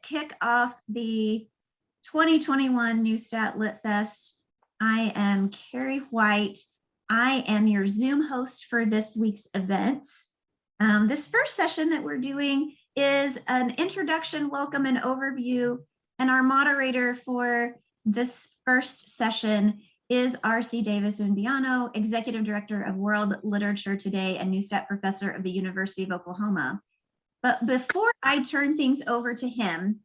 kick off the 2021 Neustadt Lit Fest. I am Carrie White. I am your Zoom host for this week's events. This first session that we're doing is an introduction, welcome, and overview. And our moderator for this first session is R.C. Davis-Undiano, Executive Director of World Literature Today and Neustadt Professor of the University of Oklahoma. But before I turn things over to him,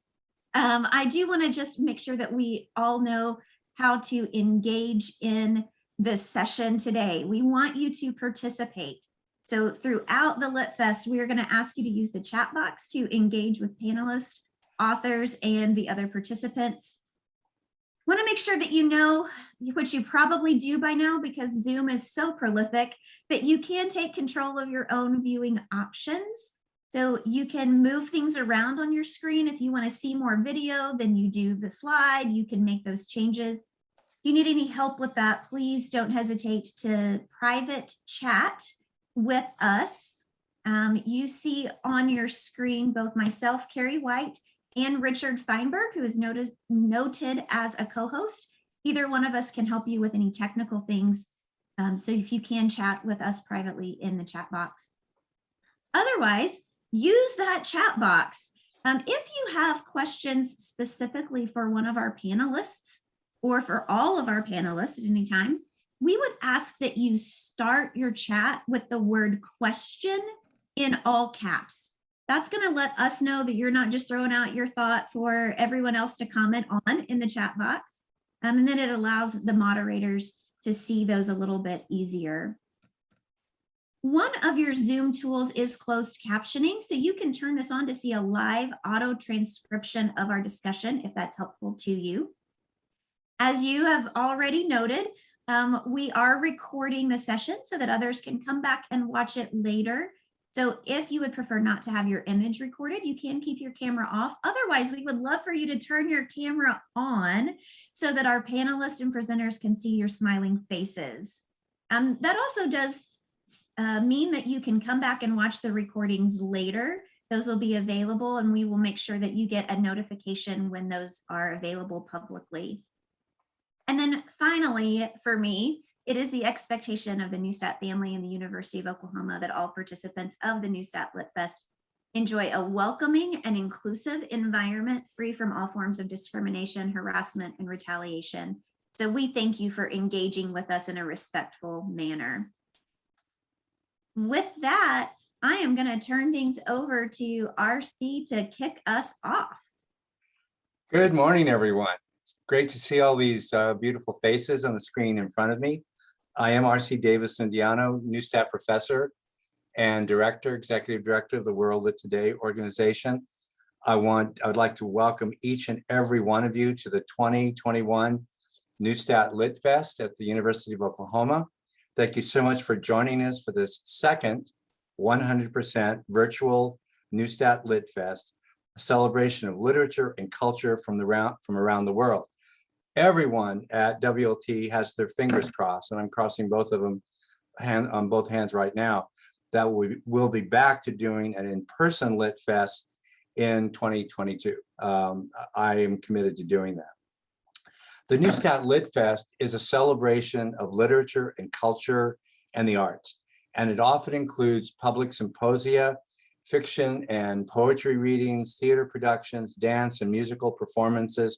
I do want to just make sure that we all know how to engage in this session today. We want you to participate. So throughout the Lit Fest, we are going to ask you to use the chat box to engage with panelists, authors, and the other participants. I want to make sure that you know, which you probably do by now because Zoom is so prolific, that you can take control of your own viewing options. So you can move things around on your screen. If you want to see more video, then you do the slide, you can make those changes. If you need any help with that, please don't hesitate to private chat with us. You see on your screen both myself, Carrie White, and Richard Feinberg, who is noted as a co-host. Either one of us can help you with any technical things. So if you can chat with us privately in the chat box. Otherwise, use that chat box. If you have questions specifically for one of our panelists or for all of our panelists at any time, we would ask that you start your chat with the word question in all caps. That's going to let us know that you're not just throwing out your thought for everyone else to comment on in the chat box. And then it allows the moderators to see those a little bit easier. One of your Zoom tools is closed captioning, so you can turn this on to see a live auto transcription of our discussion if that's helpful to you. As you have already noted, we are recording the session so that others can come back and watch it later. So if you would prefer not to have your image recorded, you can keep your camera off. Otherwise, we would love for you to turn your camera on so that our panelists and presenters can see your smiling faces. That also does mean that you can come back and watch the recordings later. Those will be available and we will make sure that you get a notification when those are available publicly. And then finally, for me, it is the expectation of the Neustadt family and the University of Oklahoma that all participants of the Neustadt Lit Fest enjoy a welcoming and inclusive environment free from all forms of discrimination, harassment, and retaliation. So we thank you for engaging with us in a respectful manner. With that, I am going to turn things over to RC to kick us off. Good morning, everyone. It's great to see all these beautiful faces on the screen in front of me. I am R.C. Davis-Undiano, Neustadt Professor and Executive Director of the World Lit Today organization. I would like to welcome each and every one of you to the 2021 Neustadt Lit Fest at the University of Oklahoma. Thank you so much for joining us for this second 100% virtual Neustadt Lit Fest, a celebration of literature and culture from around the world. Everyone at WLT has their fingers crossed, and I'm crossing both of them on both hands right now, that we'll be back to doing an in-person Lit Fest in 2022. I am committed to doing that. The Neustadt Lit Fest is a celebration of literature and culture and the arts, and it often includes public symposia, fiction and poetry readings, theater productions, dance and musical performances.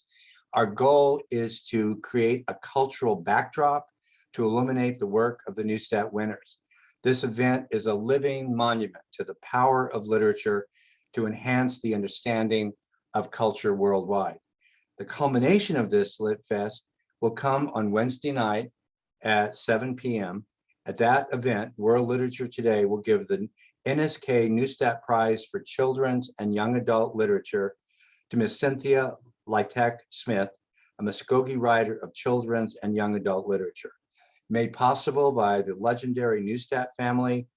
Our goal is to create a cultural backdrop to illuminate the work of the Neustadt winners. This event is a living monument to the power of literature to enhance the understanding of culture worldwide. The culmination of this Lit Fest will come on Wednesday night at 7 p.m. At that event, World Literature Today will give the Nsk Neustadt Prize for Children's and Young Adult Literature to Ms. Cynthia Leitich Smith, a Muscogee writer of children's and young adult literature. Made possible by the legendary Neustadt family,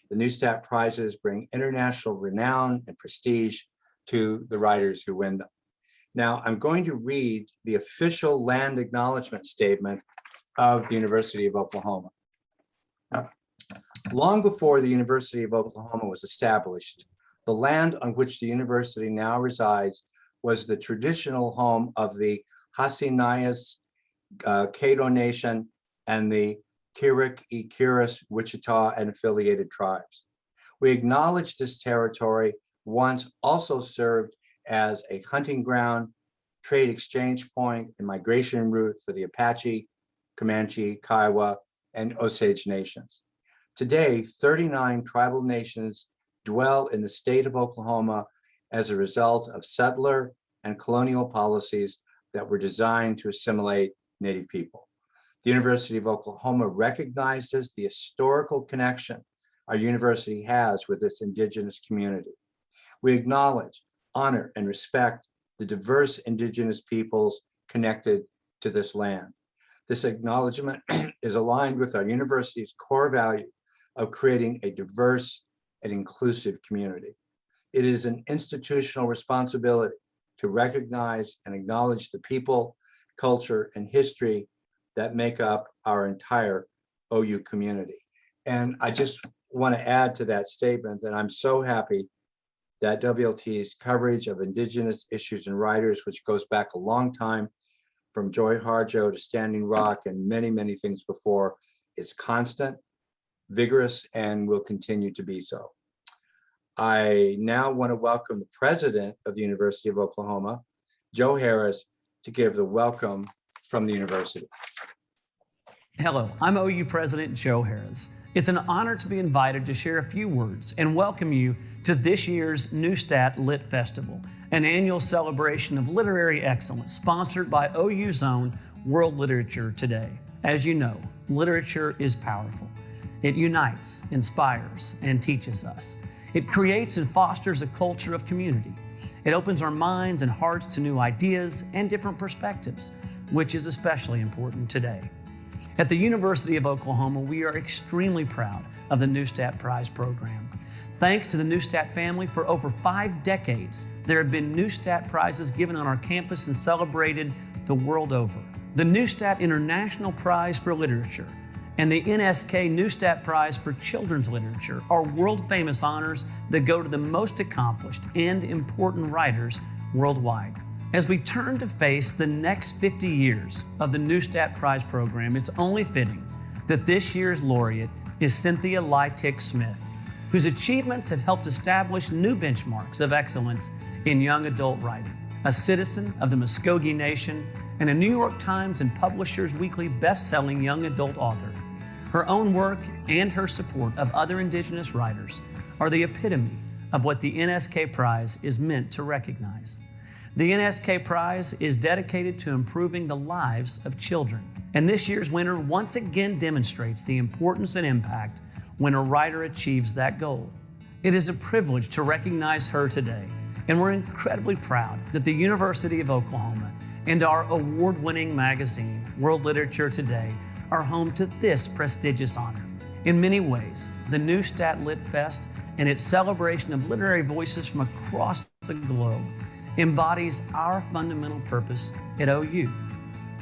the Neustadt Prizes bring international renown and prestige to the writers who win them. Now, I'm going to read the official land acknowledgement statement of the University of Oklahoma. Long before the University of Oklahoma was established, the land on which the university now resides was the traditional home of the Hasinayas, Caddo Nation, and the Kirik, Ikiris, Wichita, and affiliated tribes. We acknowledge this territory once also served as a hunting ground, trade exchange point, and migration route for the Apache, Comanche, Kiowa, and Osage nations. Today, 39 tribal nations dwell in the state of Oklahoma as a result of settler and colonial policies that were designed to assimilate Native people. The University of Oklahoma recognizes the historical connection our university has with its Indigenous community. We acknowledge, honor, and respect the diverse Indigenous peoples connected to this land. This acknowledgement is aligned with our university's core value of creating a diverse and inclusive community. It is an institutional responsibility to recognize and acknowledge the people, culture, and history that make up our entire OU community. And I just want to add to that statement that I'm so happy that WLT's coverage of Indigenous issues and writers, which goes back a long time from Joy Harjo to Standing Rock and many, many things before, is constant, vigorous, and will continue to be so. I now want to welcome the president of the University of Oklahoma, Joe Harroz, to give the welcome from the university. Hello, I'm OU President Joe Harroz. It's an honor to be invited to share a few words and welcome you to this year's Neustadt Lit Festival, an annual celebration of literary excellence sponsored by OU's own World Literature Today. As you know, literature is powerful. It unites, inspires, and teaches us. It creates and fosters a culture of community. It opens our minds and hearts to new ideas and different perspectives, which is especially important today. At the University of Oklahoma, we are extremely proud of the Nsk Prize program. Thanks to the Neustadt family, for over 5 decades, there have been Nsk Prizes given on our campus and celebrated the world over. The Neustadt International Prize for Literature and the Nsk Neustadt Prize for Children's Literature are world-famous honors that go to the most accomplished and important writers worldwide. As we turn to face the next 50 years of the Neustadt Prize program, it's only fitting that this year's laureate is Cynthia Leitich Smith, whose achievements have helped establish new benchmarks of excellence in young adult writing. A citizen of the Muscogee Nation and a New York Times and Publishers Weekly best-selling young adult author, her own work and her support of other Indigenous writers are the epitome of what the Nsk Prize is meant to recognize. The Nsk Prize is dedicated to improving the lives of children, and this year's winner once again demonstrates the importance and impact when a writer achieves that goal. It is a privilege to recognize her today, and we're incredibly proud that the University of Oklahoma and our award-winning magazine, World Literature Today, are home to this prestigious honor. In many ways, the Neustadt Lit Fest and its celebration of literary voices from across the globe embodies our fundamental purpose at OU,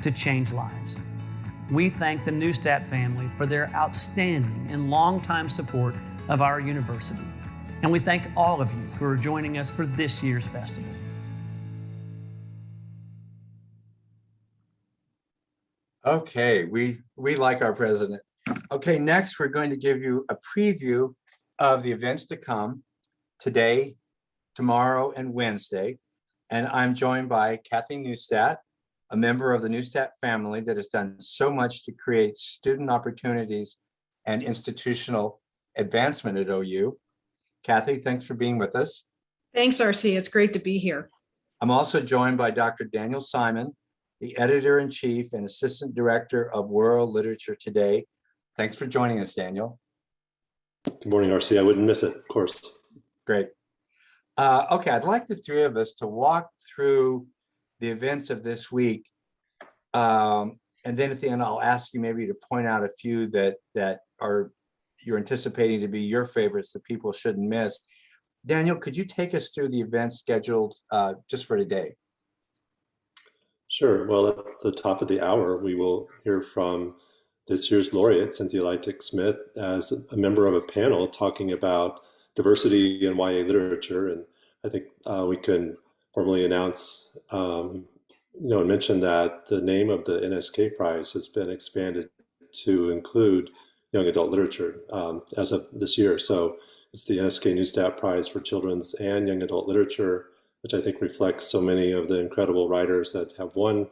to change lives. We thank the Neustadt family for their outstanding and longtime support of our university. And we thank all of you who are joining us for this year's festival. Okay, we like our president. Okay, next we're going to give you a preview of the events to come today, tomorrow, and Wednesday. And I'm joined by Kathy Neustadt, a member of the Neustadt family that has done so much to create student opportunities and institutional advancement at OU. Kathy, thanks for being with us. Thanks, RC. It's great to be here. I'm also joined by Dr. Daniel Simon, the editor-in-chief and assistant director of World Literature Today. Thanks for joining us, Daniel. Good morning, RC. I wouldn't miss it, of course. Great. Okay, I'd like the three of us to walk through the events of this week. And then at the end, I'll ask you maybe to point out a few that are you're anticipating to be your favorites that people shouldn't miss. Daniel, could you take us through the events scheduled just for today? Sure. Well, at the top of the hour, we will hear from this year's laureate, Cynthia Leitich Smith, as a member of a panel talking about diversity in YA literature. And I think we can formally announce, and mention that the name of the Nsk Prize has been expanded to include young adult literature as of this year. So it's the Nsk Neustadt Prize for children's and young adult literature, which I think reflects so many of the incredible writers that have won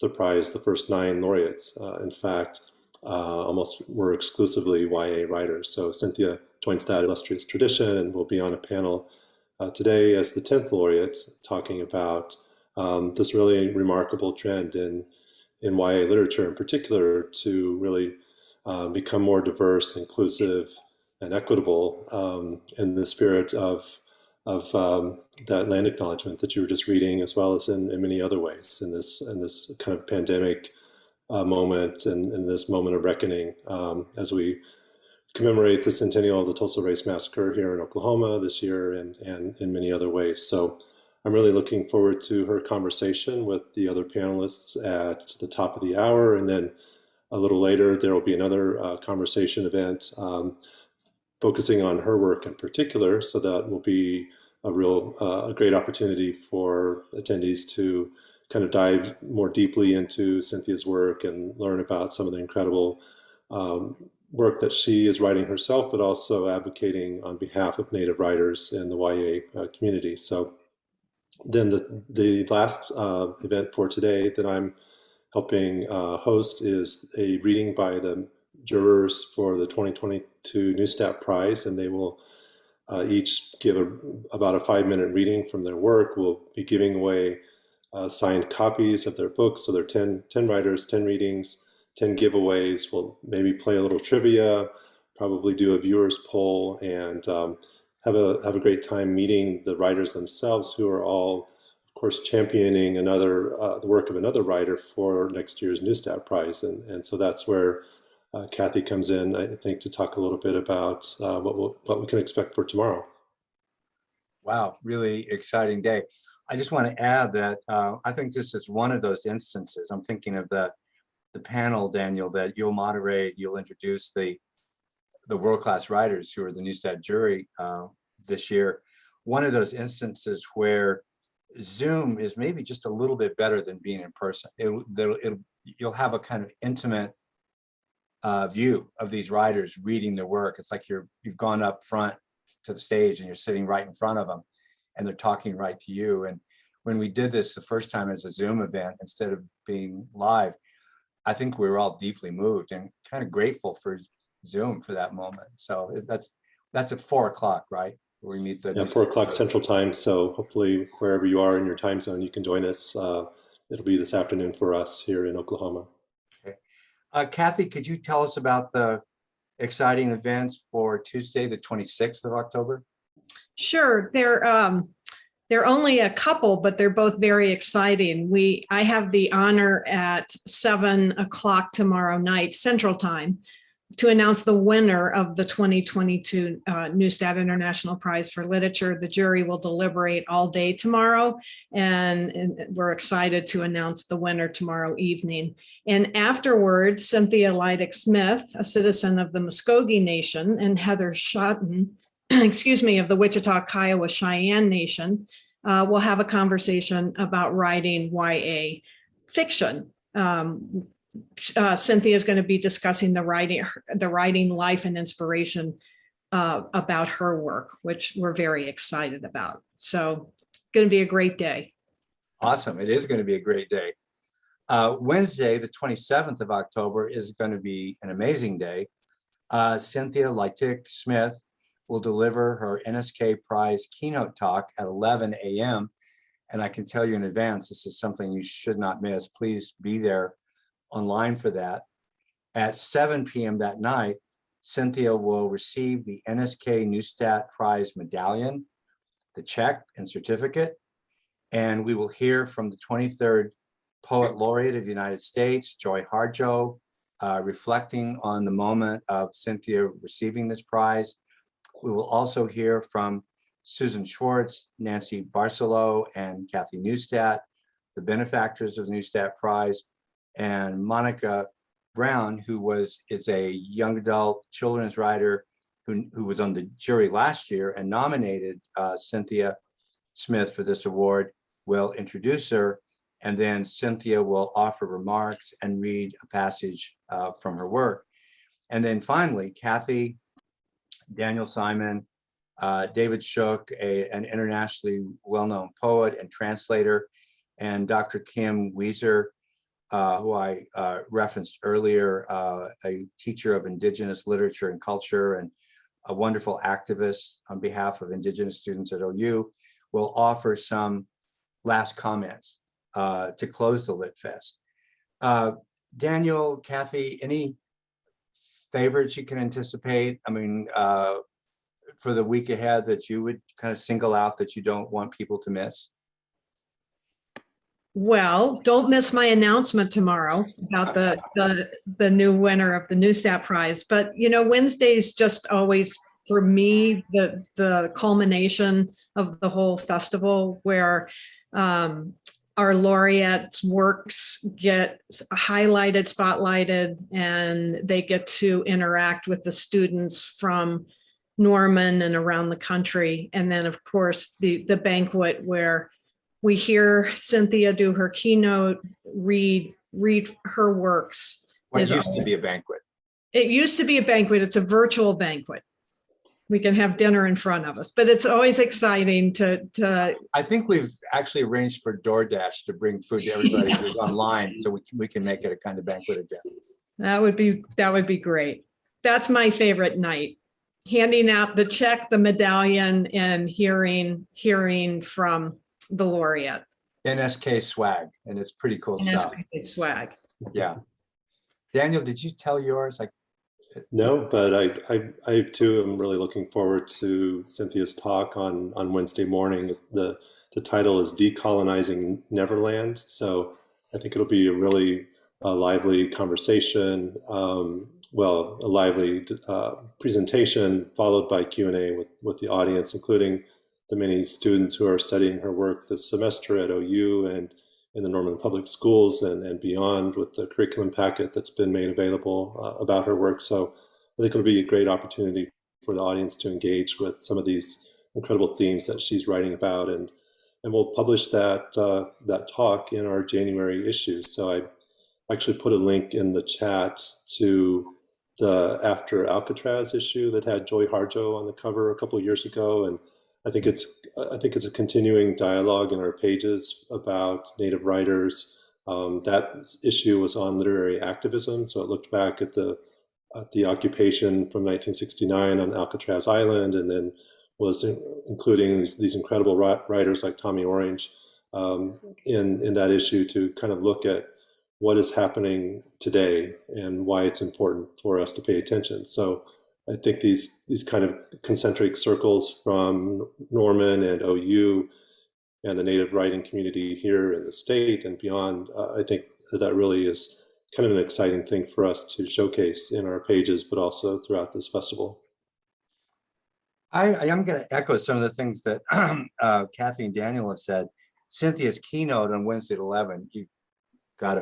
the prize, the first 9 laureates. In fact, almost were exclusively YA writers. So Cynthia joins that illustrious tradition and will be on a panel today as the 10th laureate, talking about this really remarkable trend in YA literature in particular to really become more diverse, inclusive, and equitable in the spirit of that land acknowledgement that you were just reading, as well as in many other ways in this kind of pandemic moment and in this moment of reckoning as we commemorate the centennial of the Tulsa Race Massacre here in Oklahoma this year and in many other ways. So I'm really looking forward to her conversation with the other panelists at the top of the hour. And then a little later, there will be another conversation event focusing on her work in particular. So that will be a great opportunity for attendees to kind of dive more deeply into Cynthia's work and learn about some of the incredible work that she is writing herself, but also advocating on behalf of Native writers in the YA community. So then the last event for today that I'm helping host is a reading by the jurors for the 2022 Neustadt Prize, and they will each give about a 5-minute reading from their work. We'll be giving away signed copies of their books. So there are 10 writers, 10 readings, 10 giveaways. We'll maybe play a little trivia, probably do a viewers poll, and have a great time meeting the writers themselves, who are all, of course, championing the work of another writer for next year's Neustadt Prize. And so that's where Kathy comes in, I think, to talk a little bit about what we can expect for tomorrow. Wow, really exciting day. I just want to add that I think this is one of those instances. I'm thinking of the panel, Daniel, that you'll moderate. You'll introduce the world-class writers who are the Neustadt jury this year. One of those instances where Zoom is maybe just a little bit better than being in person. You'll have a kind of intimate view of these writers reading their work. It's like you've gone up front to the stage and you're sitting right in front of them and they're talking right to you. And when we did this the first time as a Zoom event instead of being live, I think we were all deeply moved and kind of grateful for Zoom for that moment. So that's at 4 o'clock, right? Where we meet the 4 o'clock Central Time. So hopefully wherever you are in your time zone, you can join us. It'll be this afternoon for us here in Oklahoma. Okay. Kathy, could you tell us about the exciting events for Tuesday, the 26th of October? Sure. They're only a couple, but they're both very exciting. I have the honor at 7 o'clock tomorrow night Central Time to announce the winner of the 2022 Neustadt International Prize for Literature. The jury will deliberate all day tomorrow, and we're excited to announce the winner tomorrow evening. And afterwards, Cynthia Leitich Smith, a citizen of the Muscogee Nation, and Heather Schotten, of the Wichita Kiowa Cheyenne Nation, will have a conversation about writing YA fiction. Cynthia is going to be discussing the writing life and inspiration about her work, which we're very excited about. So going to be a great day. Awesome. It is going to be a great day. Wednesday, the 27th of October is going to be an amazing day. Cynthia Leitich Smith will deliver her Nsk Prize keynote talk at 11 a.m. And I can tell you in advance, this is something you should not miss. Please be there online for that. At 7 p.m. that night, Cynthia will receive the Nsk Neustadt Prize medallion, the check and certificate, and we will hear from the 23rd Poet Laureate of the United States, Joy Harjo, reflecting on the moment of Cynthia receiving this prize. We will also hear from Susan Schwartz, Nancy Barcelo, and Kathy Neustadt, the benefactors of the Neustadt Prize, and Monica Brown, who is a young adult children's writer who was on the jury last year and nominated Cynthia Smith for this award. will introduce her, and then Cynthia will offer remarks and read a passage from her work. And then finally, Kathy, Daniel Simon, David Shook, an internationally well-known poet and translator, and Dr. Kim Weiser, who I referenced earlier, a teacher of Indigenous literature and culture and a wonderful activist on behalf of Indigenous students at OU, will offer some last comments to close the Lit Fest. Daniel, Kathy, any favorites you can anticipate? I mean, for the week ahead that you would kind of single out that you don't want people to miss? Well, don't miss my announcement tomorrow about the new winner of the Neustadt Prize. But you know, Wednesday's just always for me the culmination of the whole festival, where our laureates' works get highlighted, spotlighted, and they get to interact with the students from Norman and around the country. And then, of course, the banquet where we hear Cynthia do her keynote, read her works. What used to be a banquet. It used to be a banquet. It's a virtual banquet. We can have dinner in front of us, but it's always exciting to I think we've actually arranged for DoorDash to bring food to everybody who's online, so we can make it a kind of banquet again. That would be great. That's my favorite night. Handing out the check, the medallion, and hearing from the laureate. NSK swag, and it's pretty cool stuff. NSK swag. Yeah. Daniel, did you tell yours? No, but I too am really looking forward to Cynthia's talk on Wednesday morning. The title is Decolonizing Neverland. So I think it'll be a really lively conversation, a lively presentation followed by Q&A with the audience, including the many students who are studying her work this semester at OU and in the Norman Public Schools and beyond, with the curriculum packet that's been made available about her work. So I think it'll be a great opportunity for the audience to engage with some of these incredible themes that she's writing about. And we'll publish that talk in our January issue. So I actually put a link in the chat to the After Alcatraz issue that had Joy Harjo on the cover a couple of years ago. And I think it's a continuing dialogue in our pages about Native writers. That issue was on literary activism, so it looked back at the occupation from 1969 on Alcatraz Island, and then was including these incredible writers like Tommy Orange in that issue to kind of look at what is happening today and why it's important for us to pay attention. So I think these kind of concentric circles from Norman and OU and the Native writing community here in the state and beyond, I think that really is kind of an exciting thing for us to showcase in our pages, but also throughout this festival. I am going to echo some of the things that Kathy and Daniel have said. Cynthia's keynote on Wednesday at 11, you got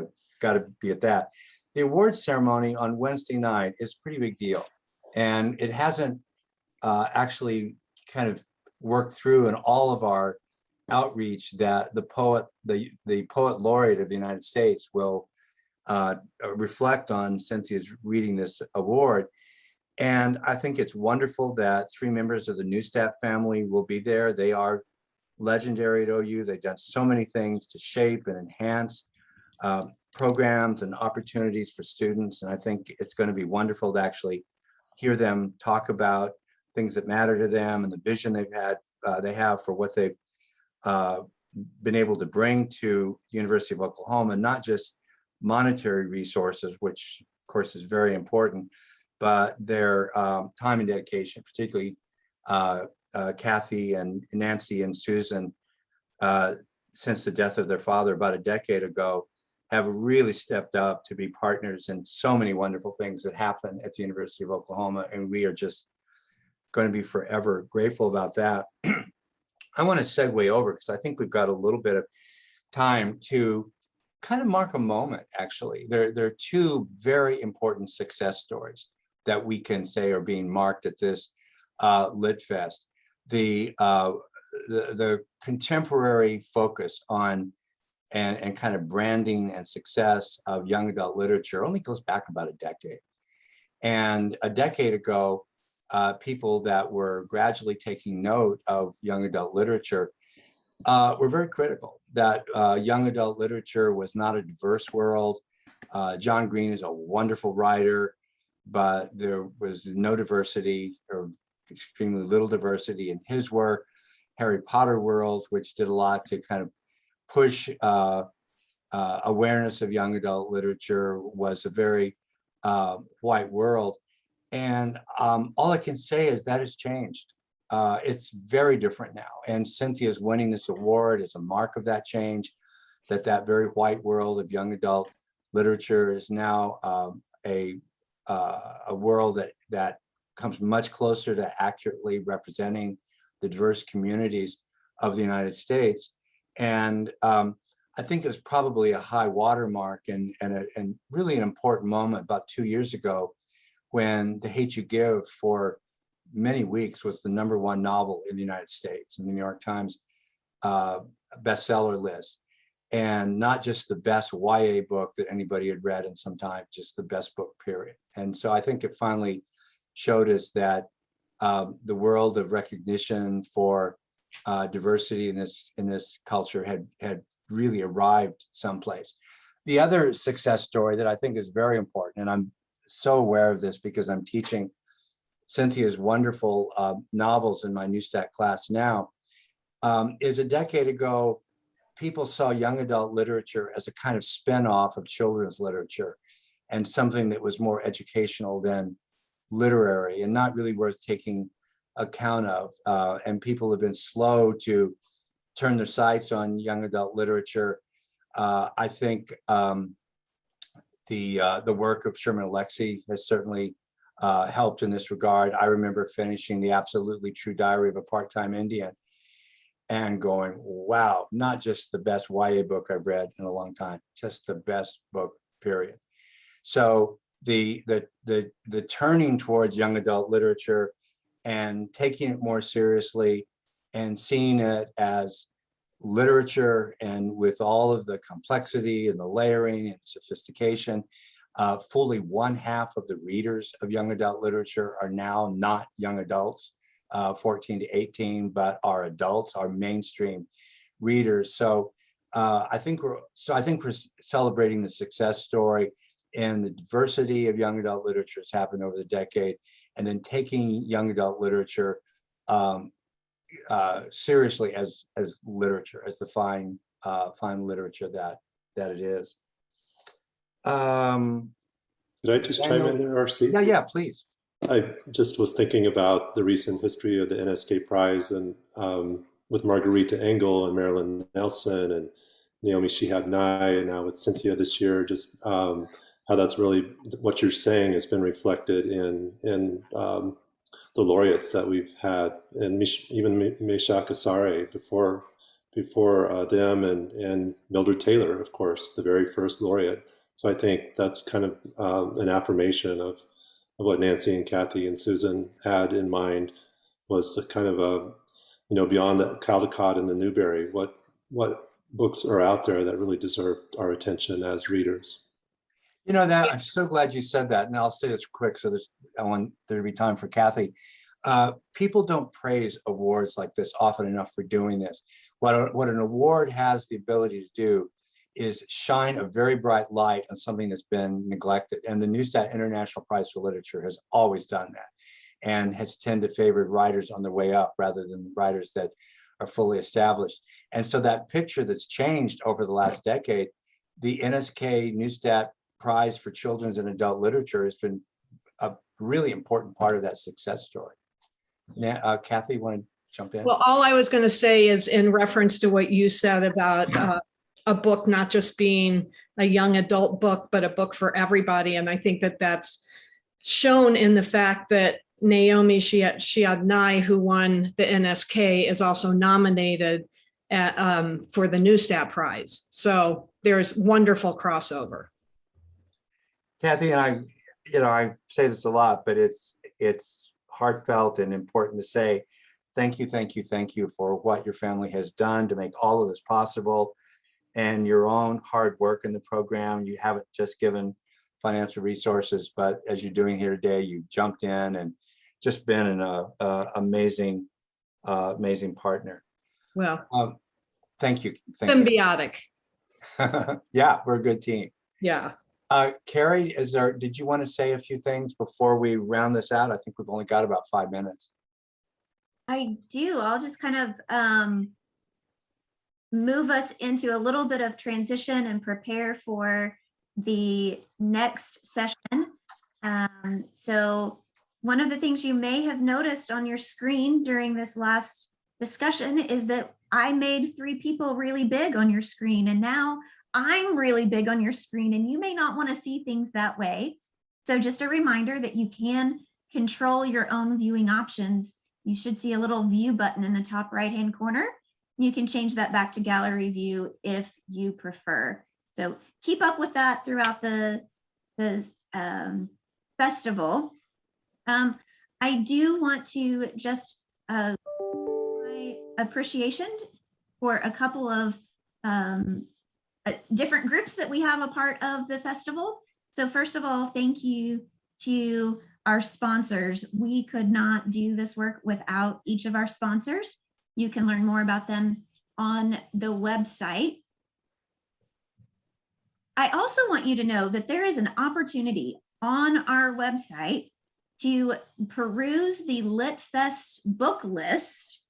to be at that. The awards ceremony on Wednesday night is a pretty big deal. And it hasn't actually kind of worked through in all of our outreach that the poet laureate of the United States will reflect on Cynthia's reading this award. And I think it's wonderful that 3 members of the Neustadt family will be there. They are legendary at OU. They've done so many things to shape and enhance programs and opportunities for students. And I think it's going to be wonderful to actually hear them talk about things that matter to them and the vision they have for what they've been able to bring to the University of Oklahoma, not just monetary resources, which of course is very important, but their time and dedication, particularly Kathy and Nancy and Susan, since the death of their father about a decade ago, have really stepped up to be partners in so many wonderful things that happen at the University of Oklahoma. And we are just going to be forever grateful about that. I want to segue over because I think we've got a little bit of time to kind of mark a moment, actually. There are 2 very important success stories that we can say are being marked at this Lit Fest. The the contemporary focus on and kind of branding and success of young adult literature only goes back about a decade. And a decade ago, people that were gradually taking note of young adult literature were very critical that young adult literature was not a diverse world. John Green is a wonderful writer, but there was no diversity or extremely little diversity in his work. Harry Potter world, which did a lot to kind of push awareness of young adult literature, was a very white world. And all I can say is that has changed. It's very different now. And Cynthia's winning this award is a mark of that change, that very white world of young adult literature is now a world that comes much closer to accurately representing the diverse communities of the United States. And I think it was probably a high watermark and really an important moment about 2 years ago when The Hate U Give for many weeks was the #1 novel in the United States in the New York Times bestseller list. And not just the best YA book that anybody had read in some time, just the best book, period. And so I think it finally showed us that the world of recognition for diversity in this culture had really arrived someplace. The other success story that I think is very important, and I'm so aware of this because I'm teaching Cynthia's wonderful novels in my Neustadt class now, is a decade ago, people saw young adult literature as a kind of spin-off of children's literature and something that was more educational than literary and not really worth taking account of. And people have been slow to turn their sights on young adult literature. I think the work of Sherman Alexie has certainly helped in this regard. I remember finishing The Absolutely True Diary of a Part-Time Indian and going, wow, not just the best YA book I've read in a long time, just the best book, period. So the turning towards young adult literature and taking it more seriously and seeing it as literature and with all of the complexity and the layering and sophistication, fully 1/2 of the readers of young adult literature are now not young adults, 14 to 18, but are adults, are mainstream readers. So I think we're celebrating the success story and the diversity of young adult literature has happened over the decade, and then taking young adult literature seriously as literature, as the fine literature that it is. Could I just chime in there, RC? Yeah, please. I just was thinking about the recent history of the NSK Prize and with Margarita Engel and Marilyn Nelson and Naomi Shihab Nye, and now with Cynthia this year, just how that's really what you're saying has been reflected in the laureates that we've had, and even Mesha Kasare before them, and Mildred Taylor, of course, the very first laureate. So I think that's kind of an affirmation of what Nancy and Kathy and Susan had in mind, was the kind of beyond the Caldecott and the Newbery, what books are out there that really deserve our attention as readers. You know, that I'm so glad you said that, and I'll say this quick so I want there to be time for Kathy. People don't praise awards like this often enough for doing this. What an award has the ability to do is shine a very bright light on something that's been neglected. And the Neustadt International Prize for Literature has always done that and has tended to favor writers on their way up rather than writers that are fully established. And so that picture that's changed over the last decade, the NSK Neustadt Prize for Children's and Adult Literature has been a really important part of that success story. Now, Kathy, you want to jump in? Well, all I was going to say is in reference to what you said about a book not just being a young adult book, but a book for everybody. And I think that that's shown in the fact that Naomi Shihab Nye, who won the NSK, is also nominated for the Neustadt Prize. So there's wonderful crossover. Kathy and I say this a lot, but it's heartfelt and important to say thank you for what your family has done to make all of this possible, and your own hard work in the program. You haven't just given financial resources, but as you're doing here today, you jumped in and just been an amazing partner. Well, Thank you. symbiotic. Yeah, we're a good team. Yeah. Carrie, did you want to say a few things before we round this out? I think we've only got about 5 minutes. I do. I'll just kind of move us into a little bit of transition and prepare for the next session. So one of the things you may have noticed on your screen during this last discussion is that I made 3 people really big on your screen, and now I'm really big on your screen, and you may not want to see things that way. So just a reminder that you can control your own viewing options. You should see a little view button in the top right-hand corner. You can change that back to gallery view if you prefer. So keep up with that throughout the festival. I do want to just my appreciation for a couple of different groups that we have a part of the festival. So first of all, thank you to our sponsors. We could not do this work without each of our sponsors. You can learn more about them on the website. I also want you to know that there is an opportunity on our website to peruse the LitFest book list.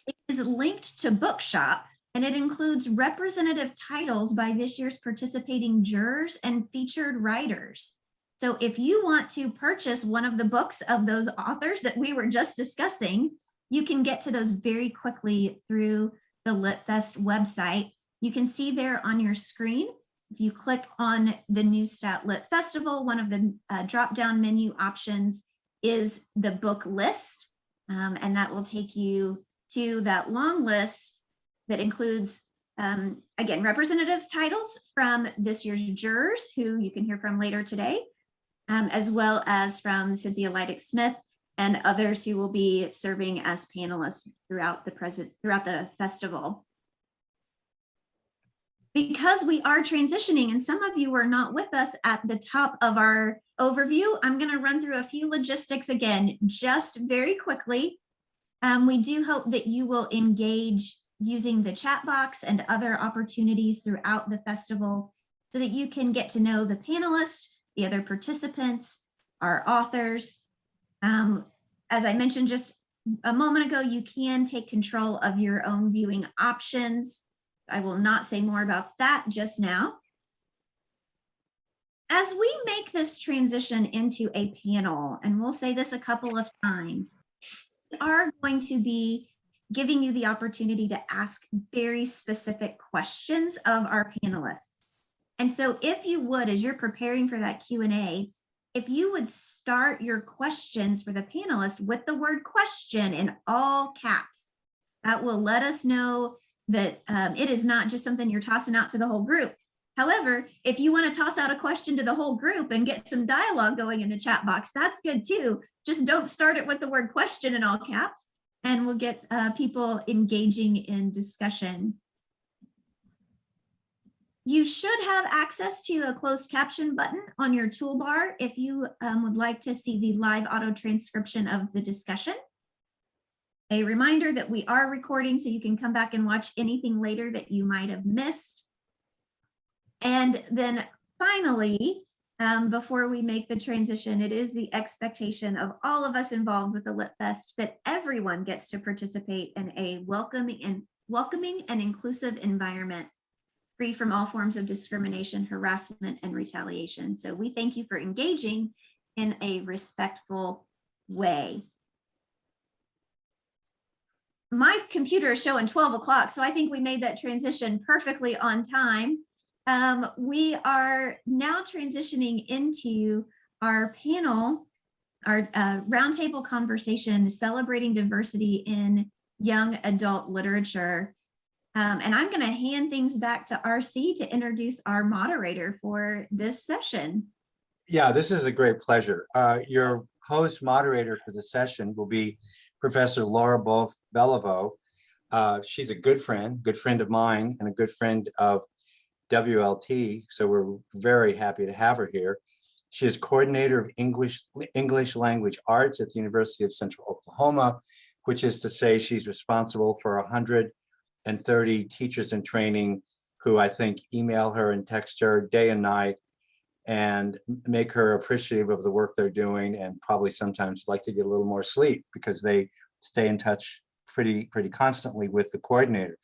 It is linked to Bookshop, and it includes representative titles by this year's participating jurors and featured writers. So if you want to purchase one of the books of those authors that we were just discussing, you can get to those very quickly through the LitFest website. You can see there on your screen, if you click on the Neustadt Lit Festival, one of the drop-down menu options is the book list, and that will take you to that long list that includes, again, representative titles from this year's jurors, who you can hear from later today, as well as from Cynthia Leitich Smith and others who will be serving as panelists throughout the festival. Because we are transitioning and some of you were not with us at the top of our overview, I'm going to run through a few logistics again, just very quickly. We do hope that you will engage using the chat box and other opportunities throughout the festival so that you can get to know the panelists, the other participants, our authors. As I mentioned just a moment ago, you can take control of your own viewing options. I will not say more about that just now. As we make this transition into a panel, and we'll say this a couple of times, we are going to be giving you the opportunity to ask very specific questions of our panelists. And so if you would, as you're preparing for that Q&A, if you would start your questions for the panelists with the word question in all caps, that will let us know that it is not just something you're tossing out to the whole group. However, if you want to toss out a question to the whole group and get some dialogue going in the chat box, that's good too. Just don't start it with the word question in all caps, and we'll get people engaging in discussion. You should have access to a closed caption button on your toolbar if you would like to see the live auto transcription of the discussion. A reminder that we are recording, so you can come back and watch anything later that you might have missed. And then finally, before we make the transition, it is the expectation of all of us involved with the LitFest that everyone gets to participate in a welcoming and inclusive environment, free from all forms of discrimination, harassment, and retaliation. So we thank you for engaging in a respectful way. My computer is showing 12 o'clock, so I think we made that transition perfectly on time. We are now transitioning into our panel, our roundtable conversation celebrating diversity in young adult literature. And I'm going to hand things back to RC to introduce our moderator for this session. Yeah, this is a great pleasure. Your host moderator for the session will be Professor Laura Bolf-Beliveau. She's a good friend of mine, and a good friend of WLT. So we're very happy to have her here. She is coordinator of English language arts at the University of Central Oklahoma, which is to say she's responsible for 130 teachers in training who I think email her and text her day and night and make her appreciative of the work they're doing, and probably sometimes like to get a little more sleep because they stay in touch pretty constantly with the coordinator.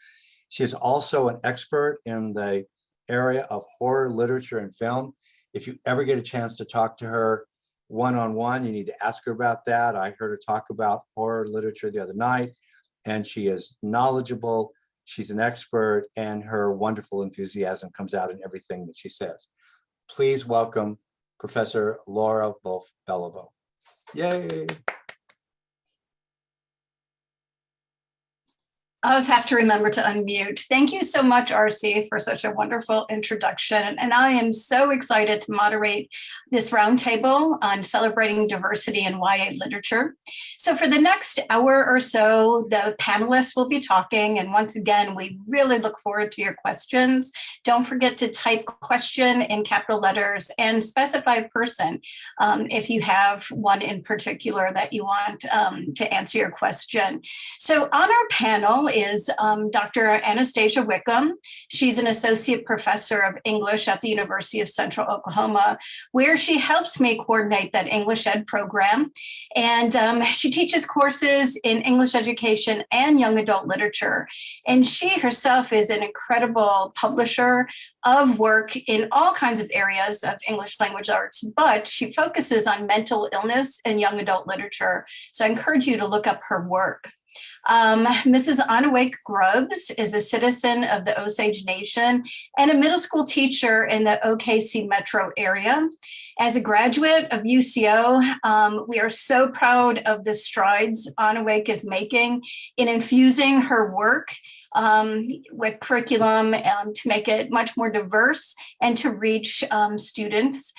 She is also an expert in the area of horror literature and film. If you ever get a chance to talk to her one-on-one, you need to ask her about that. I heard her talk about horror literature the other night, and she is knowledgeable. She's an expert, and her wonderful enthusiasm comes out in everything that she says. Please welcome Professor Laura Bolf-Beliveau. Yay. I always have to remember to unmute. Thank you so much, RC, for such a wonderful introduction. And I am so excited to moderate this roundtable on celebrating diversity in YA literature. So for the next hour or so, the panelists will be talking. And once again, we really look forward to your questions. Don't forget to type question in capital letters and specify person if you have one in particular that you want to answer your question. So on our panel is Dr. Anastasia Wickham. She's an associate professor of English at the University of Central Oklahoma, where she helps me coordinate that English Ed program. And she teaches courses in English education and young adult literature. And she herself is an incredible publisher of work in all kinds of areas of English language arts, but she focuses on mental illness and young adult literature. So I encourage you to look up her work. Mrs. Annawake Grubbs is a citizen of the Osage Nation and a middle school teacher in the OKC metro area. As a graduate of UCO, we are so proud of the strides Annawake is making in infusing her work with curriculum to make it much more diverse and to reach students.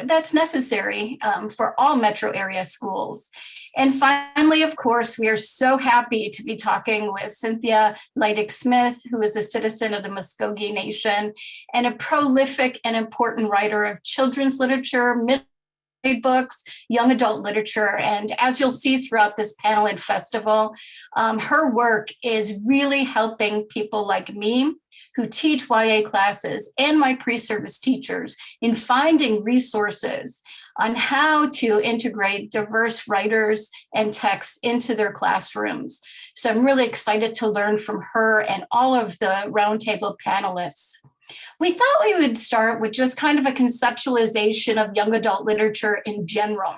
That's necessary for all metro area schools. And finally, of course, we are so happy to be talking with Cynthia Leitich Smith, who is a citizen of the Muscogee Nation and a prolific and important writer of children's literature, middle-grade books, young adult literature. And as you'll see throughout this panel and festival, her work is really helping people like me who teach YA classes and my pre-service teachers in finding resources on how to integrate diverse writers and texts into their classrooms. So I'm really excited to learn from her and all of the roundtable panelists. We thought we would start with just kind of a conceptualization of young adult literature in general.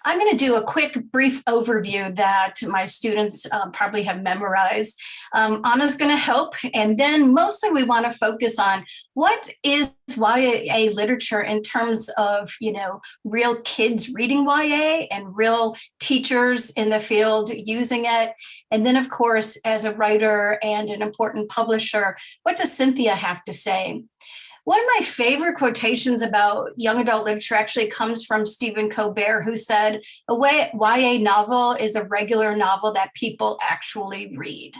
I'm going to do a quick, brief overview that my students probably have memorized. Anna's going to help. And then mostly we want to focus on what is YA literature in terms of, real kids reading YA and real teachers in the field using it. And then, of course, as a writer and an important publisher, what does Cynthia have to say? One of my favorite quotations about young adult literature actually comes from Stephen Colbert, who said, a YA novel is a regular novel that people actually read.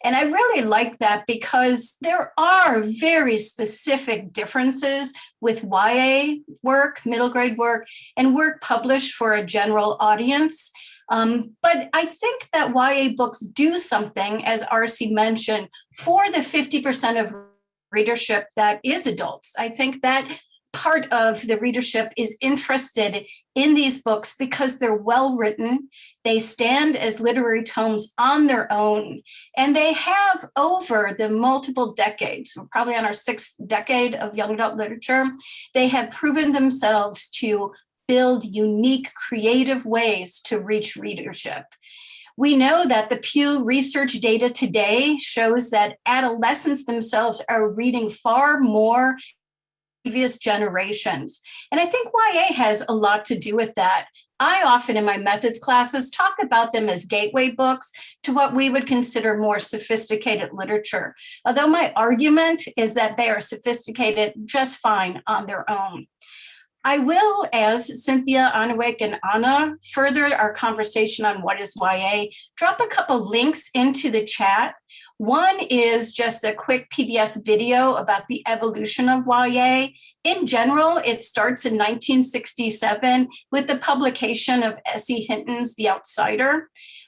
And I really like that because there are very specific differences with YA work, middle grade work, and work published for a general audience. But I think that YA books do something, as RC mentioned, for the 50% of readership that is adults. I think that part of the readership is interested in these books because they're well written. They stand as literary tomes on their own, and they have over the multiple decades, we're probably on our 6th decade of young adult literature, they have proven themselves to build unique, creative ways to reach readership. We know that the Pew Research data today shows that adolescents themselves are reading far more than previous generations. And I think YA has a lot to do with that. I often in my methods classes talk about them as gateway books to what we would consider more sophisticated literature. Although my argument is that they are sophisticated just fine on their own. I will, as Cynthia, Annawake, and Anna further our conversation on what is YA, drop a couple links into the chat. One is just a quick PBS video about the evolution of YA. In general, it starts in 1967 with the publication of S.E. Hinton's The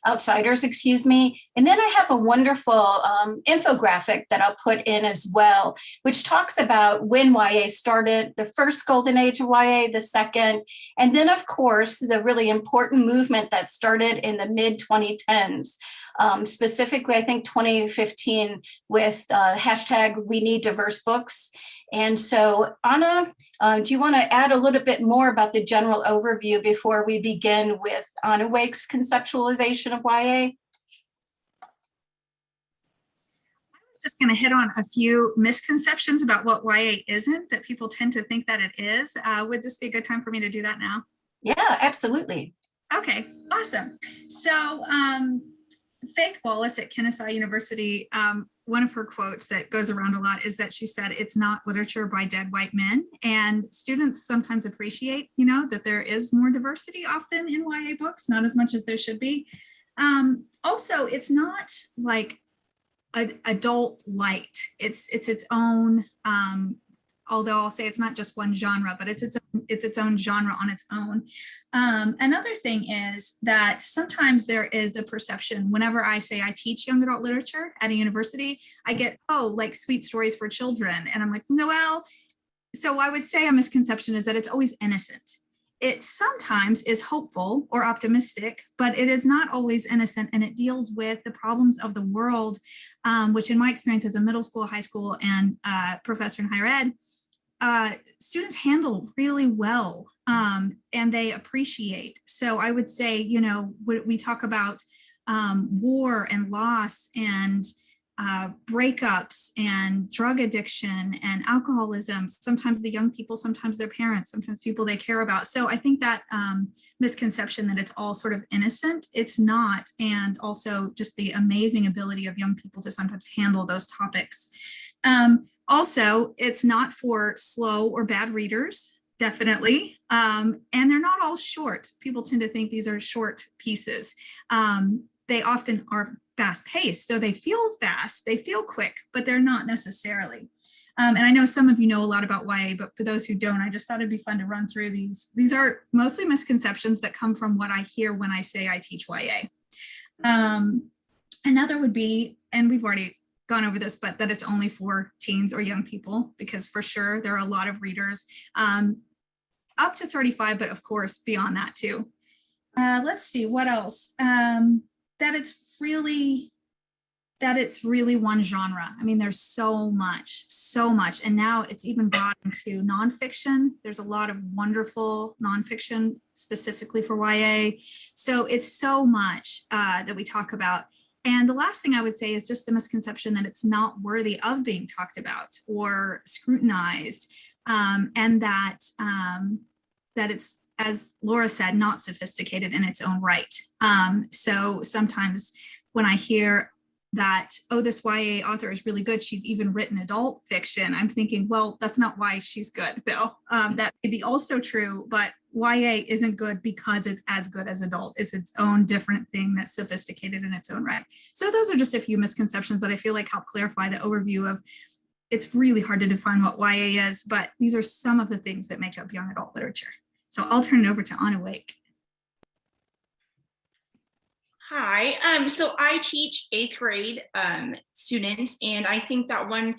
Outsiders, excuse me. And then I have a wonderful infographic that I'll put in as well, which talks about when YA started, the first golden age of YA, the second, and then of course, the really important movement that started in the mid 2010s. Specifically, I think 2015 with hashtag We Need Diverse Books. And so, Anna, do you want to add a little bit more about the general overview before we begin with Annawake's conceptualization of YA? Just going to hit on a few misconceptions about what YA isn't that people tend to think that it is. Would this be a good time for me to do that now? Yeah, absolutely. Okay, awesome. So Faith Wallace at Kennesaw University, one of her quotes that goes around a lot is that she said, "It's not literature by dead white men." And students sometimes appreciate, that there is more diversity often in YA books, not as much as there should be. Also, it's not like adult light. It's its own, although I'll say it's not just one genre, but it's its own genre on its own. Another thing is that sometimes there is a perception whenever I say I teach young adult literature at a university, I get, like sweet stories for children. And I'm like, no, well, so I would say a misconception is that it's always innocent. It sometimes is hopeful or optimistic, but it is not always innocent, and it deals with the problems of the world, which in my experience as a middle school, high school, and professor in higher ed, students handle really well, and they appreciate. So I would say, we talk about war and loss and breakups and drug addiction and alcoholism, sometimes the young people, sometimes their parents, sometimes people they care about. So I think that misconception that it's all sort of innocent, it's not. And also just the amazing ability of young people to sometimes handle those topics. Also, it's not for slow or bad readers, definitely. And they're not all short. People tend to think these are short pieces. They often are fast paced. So they feel fast, they feel quick, but they're not necessarily. And I know some of you know a lot about YA, but for those who don't, I just thought it'd be fun to run through these. These are mostly misconceptions that come from what I hear when I say I teach YA. Another would be, and we've already gone over this, but that it's only for teens or young people, because for sure there are a lot of readers up to 35, but of course beyond that too. Let's see, what else? That it's really one genre. I mean, there's so much. And now it's even brought into nonfiction. There's a lot of wonderful nonfiction specifically for YA. So it's so much that we talk about. And the last thing I would say is just the misconception that it's not worthy of being talked about or scrutinized, and that it's, as Laura said, not sophisticated in its own right. So sometimes when I hear that, this YA author is really good, she's even written adult fiction, I'm thinking, well, that's not why she's good, though. That may be also true, but YA isn't good because it's as good as adult. It's its own different thing that's sophisticated in its own right. So those are just a few misconceptions that I feel like help clarify the overview of, it's really hard to define what YA is, but these are some of the things that make up young adult literature. So I'll turn it over to Annawake. Hi, so I teach 8th grade students, and I think that one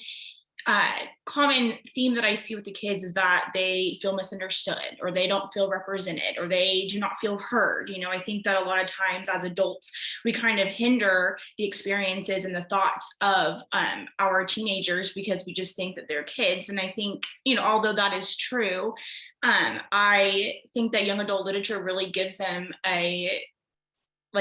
common theme that I see with the kids is that they feel misunderstood, or they don't feel represented, or they do not feel heard. I think that a lot of times as adults, we kind of hinder the experiences and the thoughts of our teenagers because we just think that they're kids. And I think, although that is true, I think that young adult literature really gives them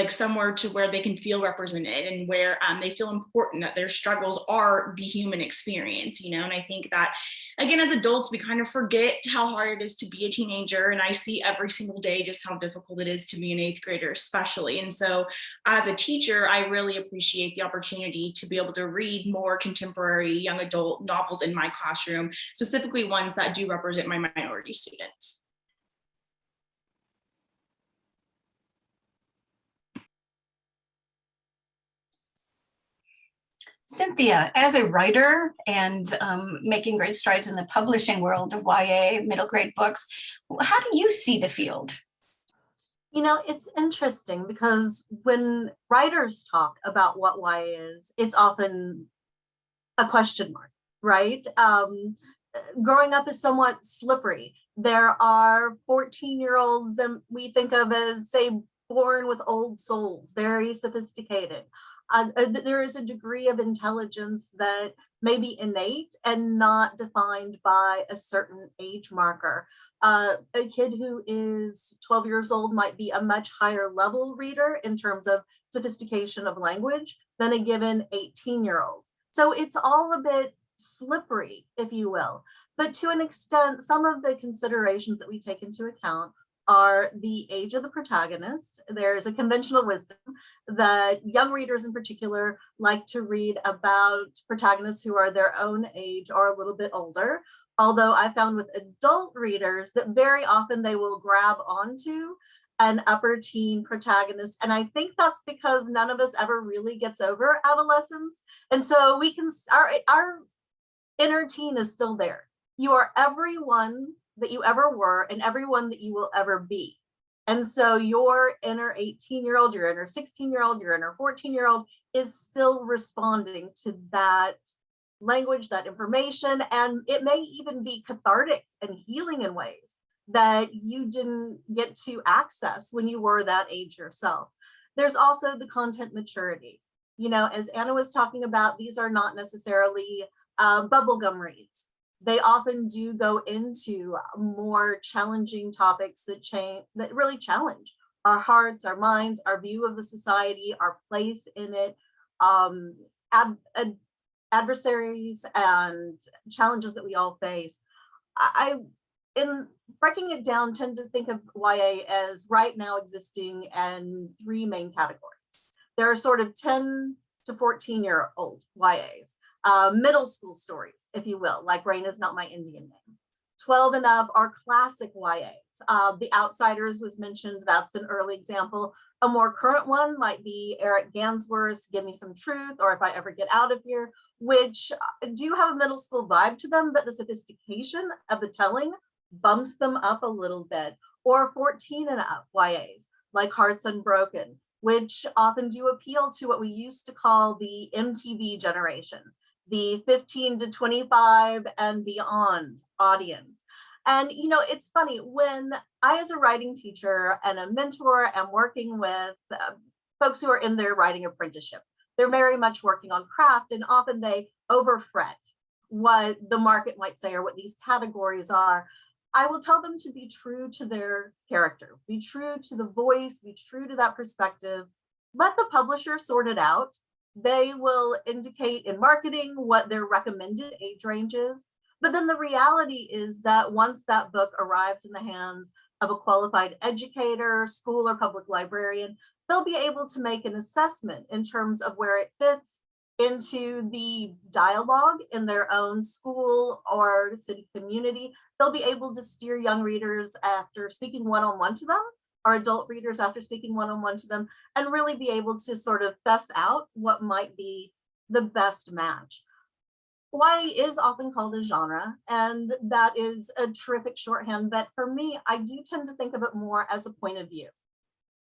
somewhere to where they can feel represented, and where they feel important, that their struggles are the human experience, and I think that, again, as adults, we kind of forget how hard it is to be a teenager. And I see every single day just how difficult it is to be an 8th grader, especially. And so as a teacher, I really appreciate the opportunity to be able to read more contemporary young adult novels in my classroom, specifically ones that do represent my minority students. Cynthia, as a writer and making great strides in the publishing world of YA middle grade books, how do you see the field? You know, it's interesting because when writers talk about what YA is, it's often a question mark, right? Growing up is somewhat slippery. There are 14-year-olds that we think of as, say, born with old souls, very sophisticated. There is a degree of intelligence that may be innate and not defined by a certain age marker. A kid who is 12 years old might be a much higher level reader in terms of sophistication of language than a given 18-year-old. So it's all a bit slippery, if you will. But to an extent, some of the considerations that we take into account are the age of the protagonist. There's a conventional wisdom that young readers in particular like to read about protagonists who are their own age or a little bit older. Although I found with adult readers that very often they will grab onto an upper teen protagonist. And I think that's because none of us ever really gets over adolescence. And so we can, our inner teen is still there. You are everyone that you ever were and everyone that you will ever be. And so your inner 18-year-old, your inner 16-year-old, your inner 14-year-old is still responding to that language, that information, and it may even be cathartic and healing in ways that you didn't get to access when you were that age yourself. There's also the content maturity. You know, as Anna was talking about, these are not necessarily bubblegum reads. They often do go into more challenging topics that really challenge our hearts, our minds, our view of the society, our place in it, adversaries and challenges that we all face. I, in breaking it down, tend to think of YA as right now existing in three main categories. There are sort of 10 to 14-year-old YAs. Middle school stories, if you will, like Rain is Not My Indian Name. 12 and up are classic YAs. The Outsiders was mentioned, that's an early example. A more current one might be Eric Gansworth's Give Me Some Truth, or If I Ever Get Out of Here, which do have a middle school vibe to them, but the sophistication of the telling bumps them up a little bit. Or 14 and up YAs, like Hearts Unbroken, which often do appeal to what we used to call the MTV generation, the 15 to 25 and beyond audience. And, you know, it's funny, when I, as a writing teacher and a mentor, am working with folks who are in their writing apprenticeship, they're very much working on craft, and often they overfret what the market might say or what these categories are. I will tell them to be true to their character, be true to the voice, be true to that perspective. Let the publisher sort it out. They will indicate in marketing what their recommended age range is. But then the reality is that once that book arrives in the hands of a qualified educator, school, or public librarian, they'll be able to make an assessment in terms of where it fits into the dialogue in their own school or city community. They'll be able to steer young readers after speaking one-on-one to them, or adult readers after speaking one-on-one to them, and really be able to sort of suss out what might be the best match. YA is often called a genre, and that is a terrific shorthand, but for me, I do tend to think of it more as a point of view.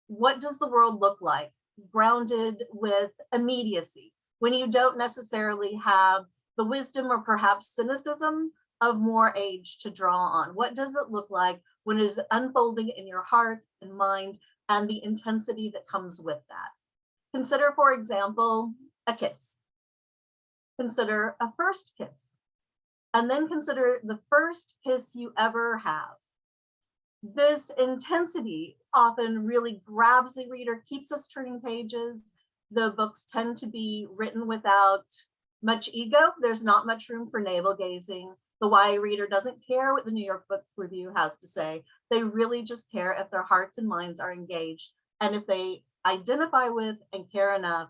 What does the world look like, grounded with immediacy, when you don't necessarily have the wisdom or perhaps cynicism of more age to draw on? What does it look like when it is unfolding in your heart and mind, and the intensity that comes with that? Consider, for example, a kiss. Consider a first kiss, and then consider the first kiss you ever have. This intensity often really grabs the reader, keeps us turning pages. The books tend to be written without much ego. There's not much room for navel gazing. The YA reader doesn't care what the New York Book Review has to say. They really just care if their hearts and minds are engaged, and if they identify with and care enough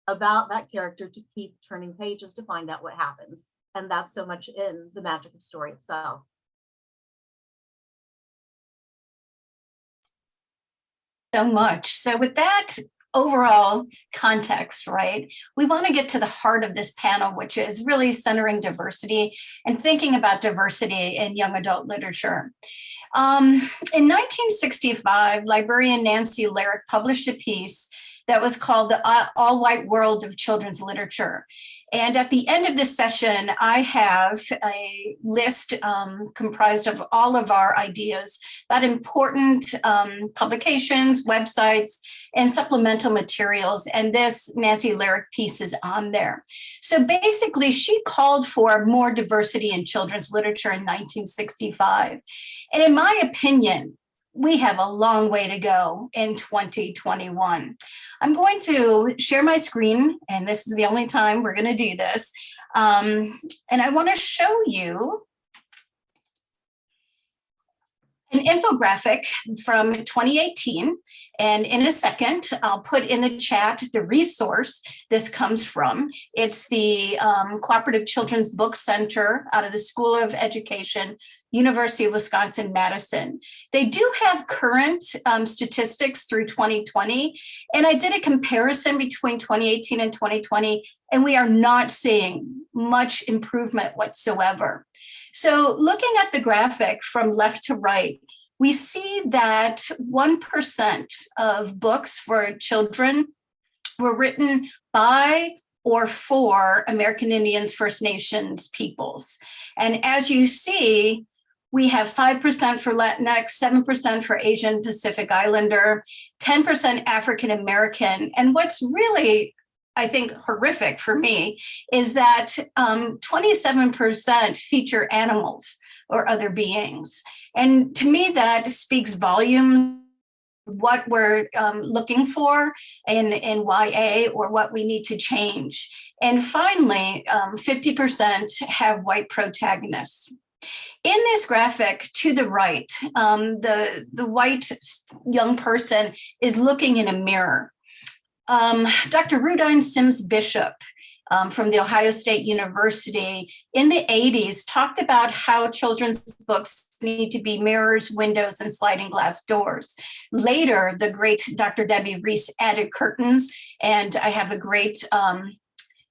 about that character to keep turning pages to find out what happens. And that's so much in the magic of story itself. So much. So with that overall context, right? We want to get to the heart of this panel, which is really centering diversity and thinking about diversity in young adult literature. In 1965, librarian Nancy Lyric published a piece that was called The All-White World of Children's Literature. And at the end of this session, I have a list comprised of all of our ideas about important publications, websites, and supplemental materials. And this Nancy Lyric piece is on there. So basically, she called for more diversity in children's literature in 1965. And in my opinion, we have a long way to go in 2021. I'm going to share my screen, and this is the only time we're going to do this. And I want to show you an infographic from 2018. And in a second, I'll put in the chat the resource this comes from. It's the Cooperative Children's Book Center out of the School of Education, University of Wisconsin-Madison. They do have current statistics through 2020. And I did a comparison between 2018 and 2020, and we are not seeing much improvement whatsoever. So looking at the graphic from left to right, we see that 1% of books for children were written by or for American Indians, First Nations peoples. And as you see, we have 5% for Latinx, 7% for Asian Pacific Islander, 10% African American. And what's really, I think, horrific for me is that 27% feature animals or other beings. And to me, that speaks volume what we're looking for in YA or what we need to change. And finally, 50% have white protagonists. In this graphic to the right, the white young person is looking in a mirror. Dr. Rudine Sims Bishop from the Ohio State University in the 80s talked about how children's books need to be mirrors, windows, and sliding glass doors. Later, the great Dr. Debbie Reese added curtains, and I have a great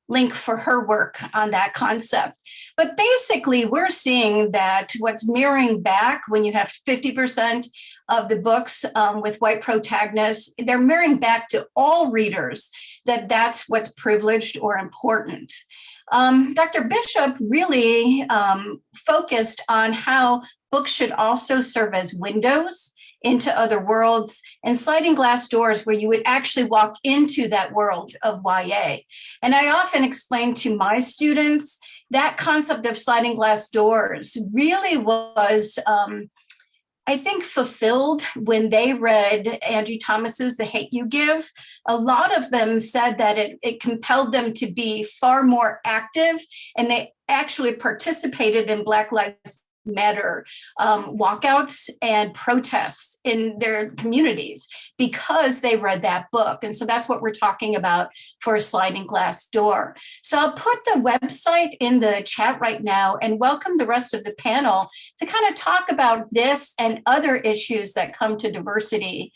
link for her work on that concept. But basically, we're seeing that what's mirroring back when you have 50% of the books with white protagonists, they're mirroring back to all readers that that's what's privileged or important. Dr. Bishop really focused on how books should also serve as windows into other worlds and sliding glass doors where you would actually walk into that world of YA. And I often explain to my students that concept of sliding glass doors really was, I think, fulfilled when they read Angie Thomas's The Hate You Give. A lot of them said that it compelled them to be far more active, and they actually participated in Black Lives Matter walkouts and protests in their communities because they read that book. And so that's what we're talking about for a sliding glass door. So I'll put the website in the chat right now and welcome the rest of the panel to kind of talk about this and other issues that come to diversity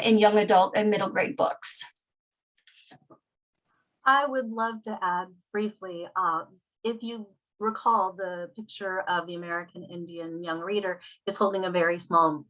in young adult and middle grade books. I would love to add briefly, if you recall, the picture of the American Indian young reader is holding a very small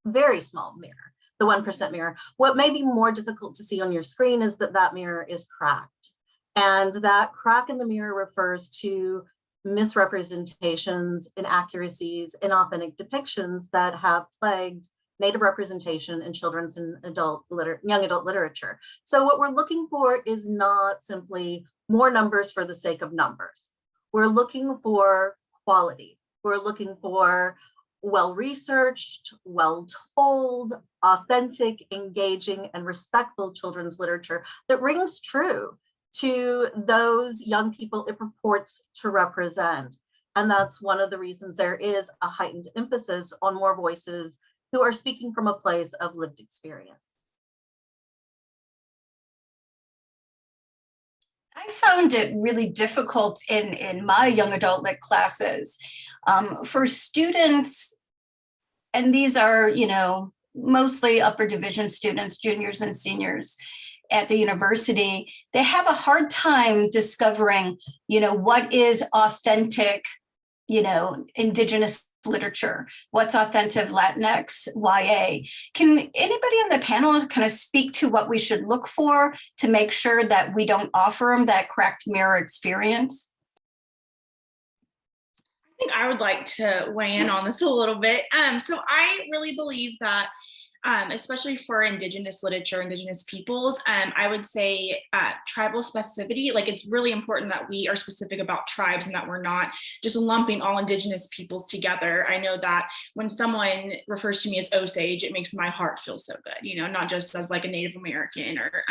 mirror, the 1% mirror. What may be more difficult to see on your screen is that that mirror is cracked. And that crack in the mirror refers to misrepresentations, inaccuracies, inauthentic depictions that have plagued Native representation in children's and young adult literature. So what we're looking for is not simply more numbers for the sake of numbers. We're looking for quality. We're looking for well-researched, well-told, authentic, engaging, and respectful children's literature that rings true to those young people it purports to represent. And that's one of the reasons there is a heightened emphasis on more voices who are speaking from a place of lived experience. I found it really difficult in my young adult lit classes for students, and these are, mostly upper division students, juniors and seniors. at the university, they have a hard time discovering, what is authentic, Indigenous literature, what's authentic Latinx, YA. Can anybody on the panel kind of speak to what we should look for to make sure that we don't offer them that cracked mirror experience? I think I would like to weigh in on this a little bit. So I really believe that especially for Indigenous literature, Indigenous peoples, I would say tribal specificity, like it's really important that we are specific about tribes and that we're not just lumping all Indigenous peoples together. I know that when someone refers to me as Osage, it makes my heart feel so good, not just as like a Native American or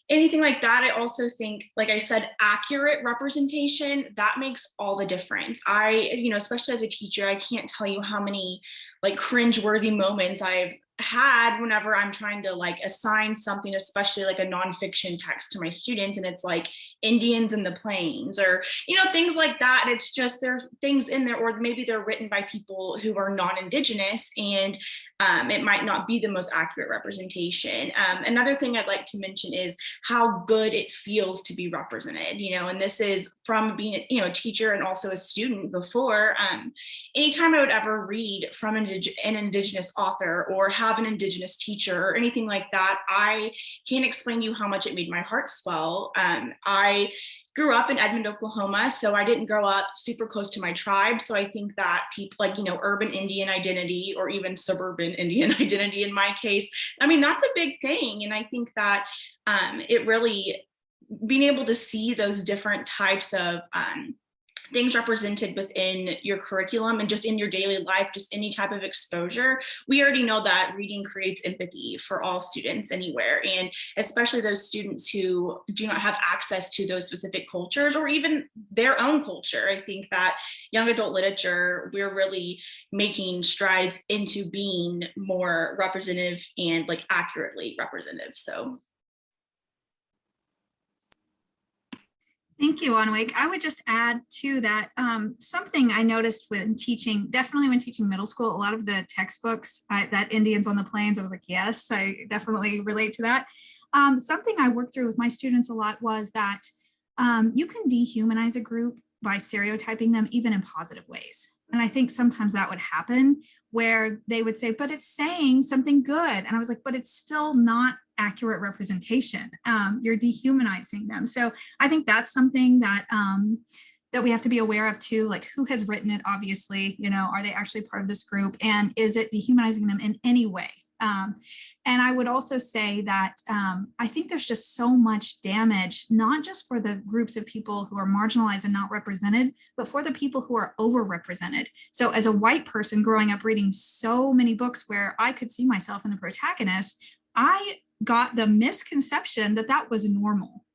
anything like that. I also think, like I said, accurate representation, that makes all the difference. Especially as a teacher, I can't tell you how many like cringe-worthy moments I've had whenever I'm trying to like assign something, especially like a nonfiction text to my students, and it's like Indians in the plains or things like that. And it's just there's things in there, or maybe they're written by people who are non-Indigenous, and it might not be the most accurate representation. Another thing I'd like to mention is how good it feels to be represented, and this is from being a teacher and also a student before. Anytime I would ever read from an Indigenous author or have an Indigenous teacher or anything like that, I can't explain to you how much it made my heart swell. I grew up in Edmond, Oklahoma, so I didn't grow up super close to my tribe. So I think that people like, urban Indian identity or even suburban Indian identity in my case, that's a big thing. And I think that it really, being able to see those different types of things represented within your curriculum and just in your daily life, just any type of exposure. We already know that reading creates empathy for all students anywhere, and especially those students who do not have access to those specific cultures or even their own culture. I think that young adult literature, we're really making strides into being more representative and like accurately representative. So. Thank you, Annawake. I would just add to that something I noticed when teaching, definitely when teaching middle school, a lot of the textbooks that Indians on the Plains, I was like, yes, I definitely relate to that. Something I worked through with my students a lot was that you can dehumanize a group by stereotyping them even in positive ways. And I think sometimes that would happen where they would say, but it's saying something good. And I was like, but it's still not accurate representation. You're dehumanizing them. So I think that's something that that we have to be aware of too, like who has written it, obviously, are they actually part of this group, and is it dehumanizing them in any way? And I would also say that I think there's just so much damage, not just for the groups of people who are marginalized and not represented, but for the people who are overrepresented. So as a white person growing up reading so many books where I could see myself in the protagonist, I got the misconception that that was normal,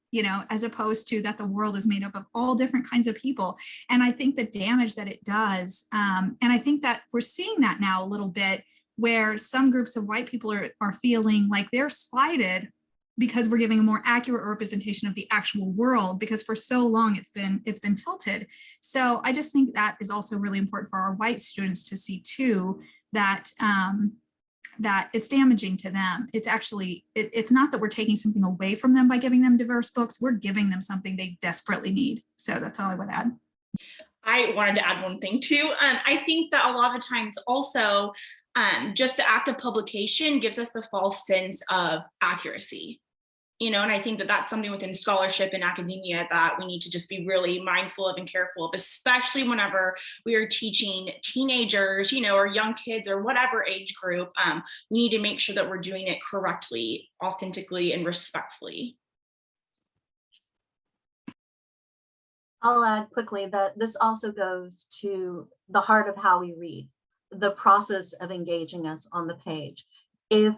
as opposed to that the world is made up of all different kinds of people. And I think the damage that it does, and I think that we're seeing that now a little bit, where some groups of white people are feeling like they're slighted because we're giving a more accurate representation of the actual world, because for so long it's been tilted. So I just think that is also really important for our white students to see too, that that it's damaging to them. It's actually, it's not that we're taking something away from them by giving them diverse books, we're giving them something they desperately need. So that's all I would add. I wanted to add one thing too. I think that a lot of the times also, just the act of publication gives us the false sense of accuracy. And I think that that's something within scholarship and academia that we need to just be really mindful of and careful of, especially whenever we are teaching teenagers, or young kids or whatever age group. We need to make sure that we're doing it correctly, authentically, and respectfully. I'll add quickly that this also goes to the heart of how we read, the process of engaging us on the page. If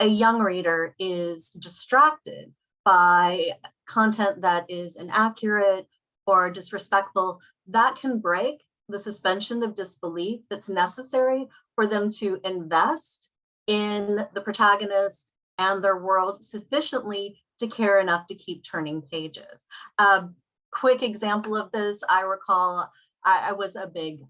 a young reader is distracted by content that is inaccurate or disrespectful, that can break the suspension of disbelief that's necessary for them to invest in the protagonist and their world sufficiently to care enough to keep turning pages. Quick example of this, I recall I was a big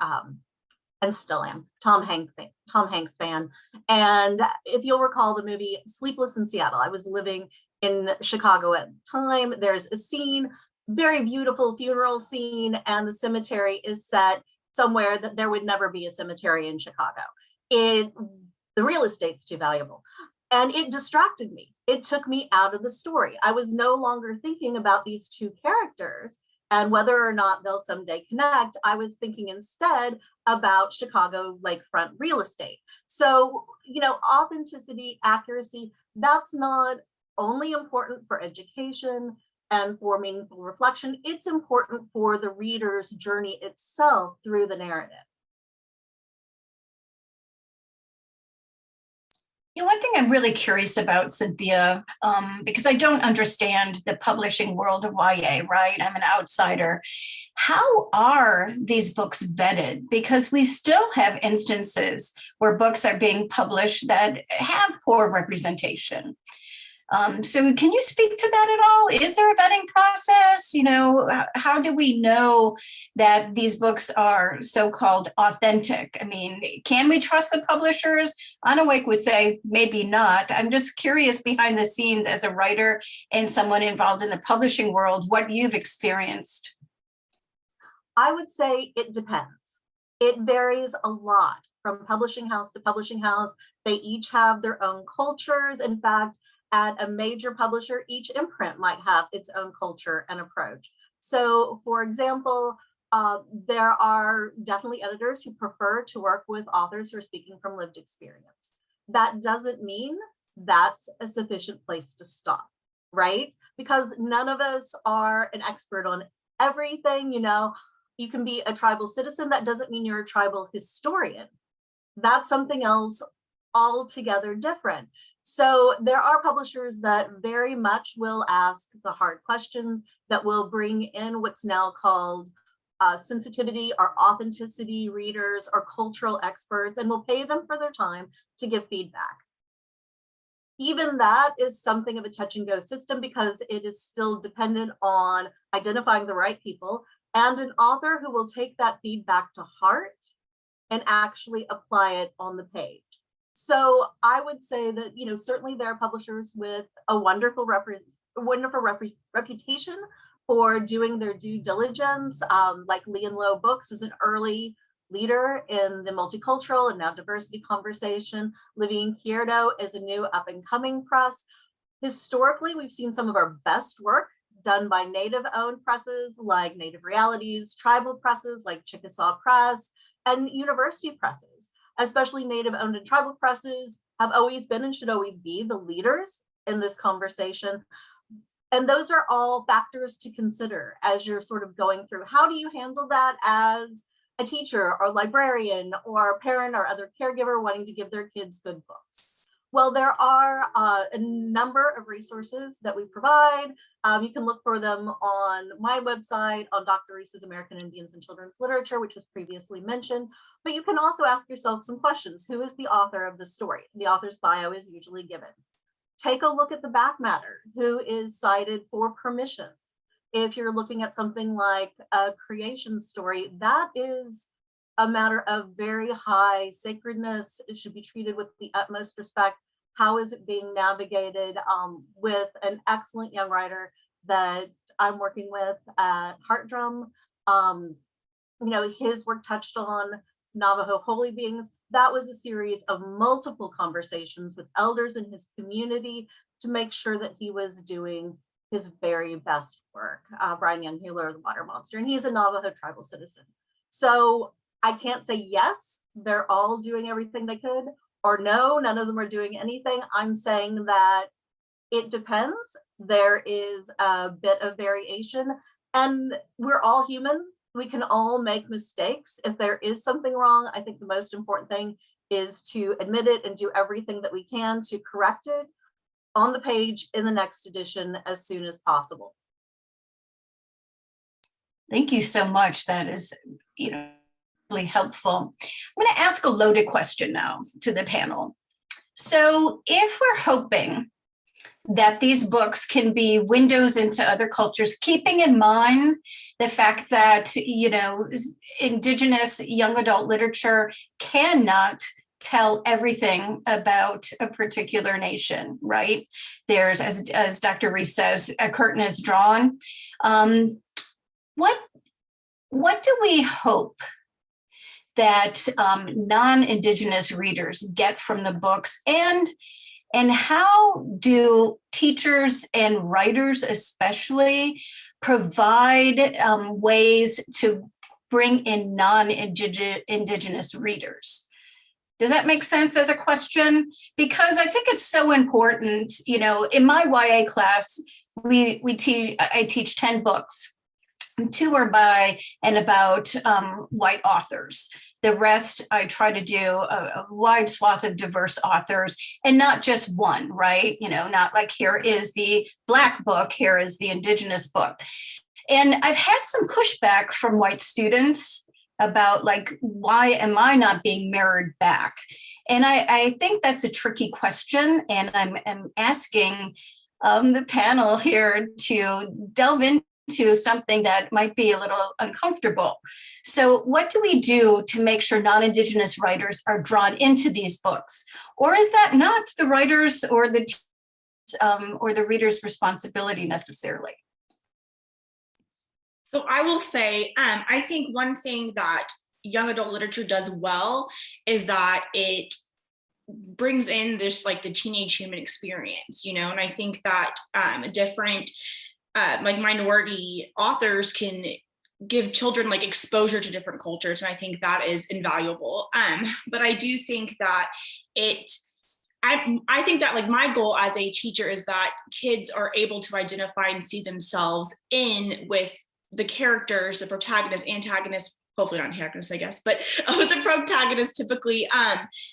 and still am, Tom Hanks fan. And if you'll recall the movie Sleepless in Seattle, I was living in Chicago at the time. There's a scene, very beautiful funeral scene, and the cemetery is set somewhere that there would never be a cemetery in Chicago. The real estate's too valuable. And it distracted me. It took me out of the story. I was no longer thinking about these two characters and whether or not they'll someday connect. I was thinking instead about Chicago lakefront real estate. So, authenticity, accuracy, that's not only important for education and for meaningful reflection, it's important for the reader's journey itself through the narrative. One thing I'm really curious about, Cynthia, because I don't understand the publishing world of YA, right? I'm an outsider. How are these books vetted? Because we still have instances where books are being published that have poor representation. So can you speak to that at all? Is there a vetting process? How do we know that these books are so-called authentic? I mean, can we trust the publishers? Annawake would say maybe not. I'm just curious behind the scenes as a writer and someone involved in the publishing world, what you've experienced. I would say it depends. It varies a lot from publishing house to publishing house. They each have their own cultures. In fact, at a major publisher, each imprint might have its own culture and approach. So, for example, there are definitely editors who prefer to work with authors who are speaking from lived experience. That doesn't mean that's a sufficient place to stop, right? Because none of us are an expert on everything. You can be a tribal citizen. That doesn't mean you're a tribal historian. That's something else altogether different. So there are publishers that very much will ask the hard questions, that will bring in what's now called sensitivity or authenticity readers or cultural experts, and will pay them for their time to give feedback. Even that is something of a touch and go system because it is still dependent on identifying the right people and an author who will take that feedback to heart and actually apply it on the page. So I would say that, certainly there are publishers with a wonderful reputation for doing their due diligence, like Lee and Low Books is an early leader in the multicultural and now diversity conversation. Living Izquierdo is a new up and coming press. Historically, we've seen some of our best work done by Native-owned presses like Native Realities, tribal presses like Chickasaw Press, and university presses. Especially Native-owned and tribal presses have always been and should always be the leaders in this conversation. And those are all factors to consider as you're sort of going through. How do you handle that as a teacher or librarian or parent or other caregiver wanting to give their kids good books? Well, there are a number of resources that we provide. You can look for them on my website, on Dr. Reese's American Indians and Children's Literature, which was previously mentioned. But you can also ask yourself some questions. Who is the author of the story? The author's bio is usually given. Take a look at the back matter. Who is cited for permissions? If you're looking at something like a creation story, that is a matter of very high sacredness. It should be treated with the utmost respect. How is it being navigated with an excellent young writer that I'm working with at Heart Drum? His work touched on Navajo holy beings. That was a series of multiple conversations with elders in his community to make sure that he was doing his very best work. Brian Young Healer, the Water Monster, and he's a Navajo tribal citizen. So I can't say yes, they're all doing everything they could, or no, none of them are doing anything. I'm saying that it depends. There is a bit of variation, and we're all human. We can all make mistakes. If there is something wrong, I think the most important thing is to admit it and do everything that we can to correct it on the page in the next edition as soon as possible. Thank you so much. That is, really helpful. I'm going to ask a loaded question now to the panel. So if we're hoping that these books can be windows into other cultures, keeping in mind the fact that, Indigenous young adult literature cannot tell everything about a particular nation, right? There's, as Dr. Reese says, a curtain is drawn. What do we hope that non-Indigenous readers get from the books, and how do teachers and writers especially provide ways to bring in non-Indigenous readers? Does that make sense as a question? Because I think it's so important. You know, in my YA class, I teach 10 books. 2 are by and about white authors. The rest, I try to do a wide swath of diverse authors, and not just one, right? You know, not like here is the Black book, here is the Indigenous book. And I've had some pushback from white students about, like, why am I not being mirrored back? And I think that's a tricky question. And I'm asking the panel here to delve into something that might be a little uncomfortable. So what do we do to make sure non-Indigenous writers are drawn into these books? Or is that not the writers or the reader's responsibility necessarily? So I will say, I think one thing that young adult literature does well is that it brings in this, like, the teenage human experience, you know, and I think that different like minority authors can give children like exposure to different cultures, and I think that is invaluable. But I do think that I think that, like, my goal as a teacher is that kids are able to identify and see themselves in with the characters, the protagonists, antagonists, hopefully not antagonists, I guess, but with the protagonists, typically,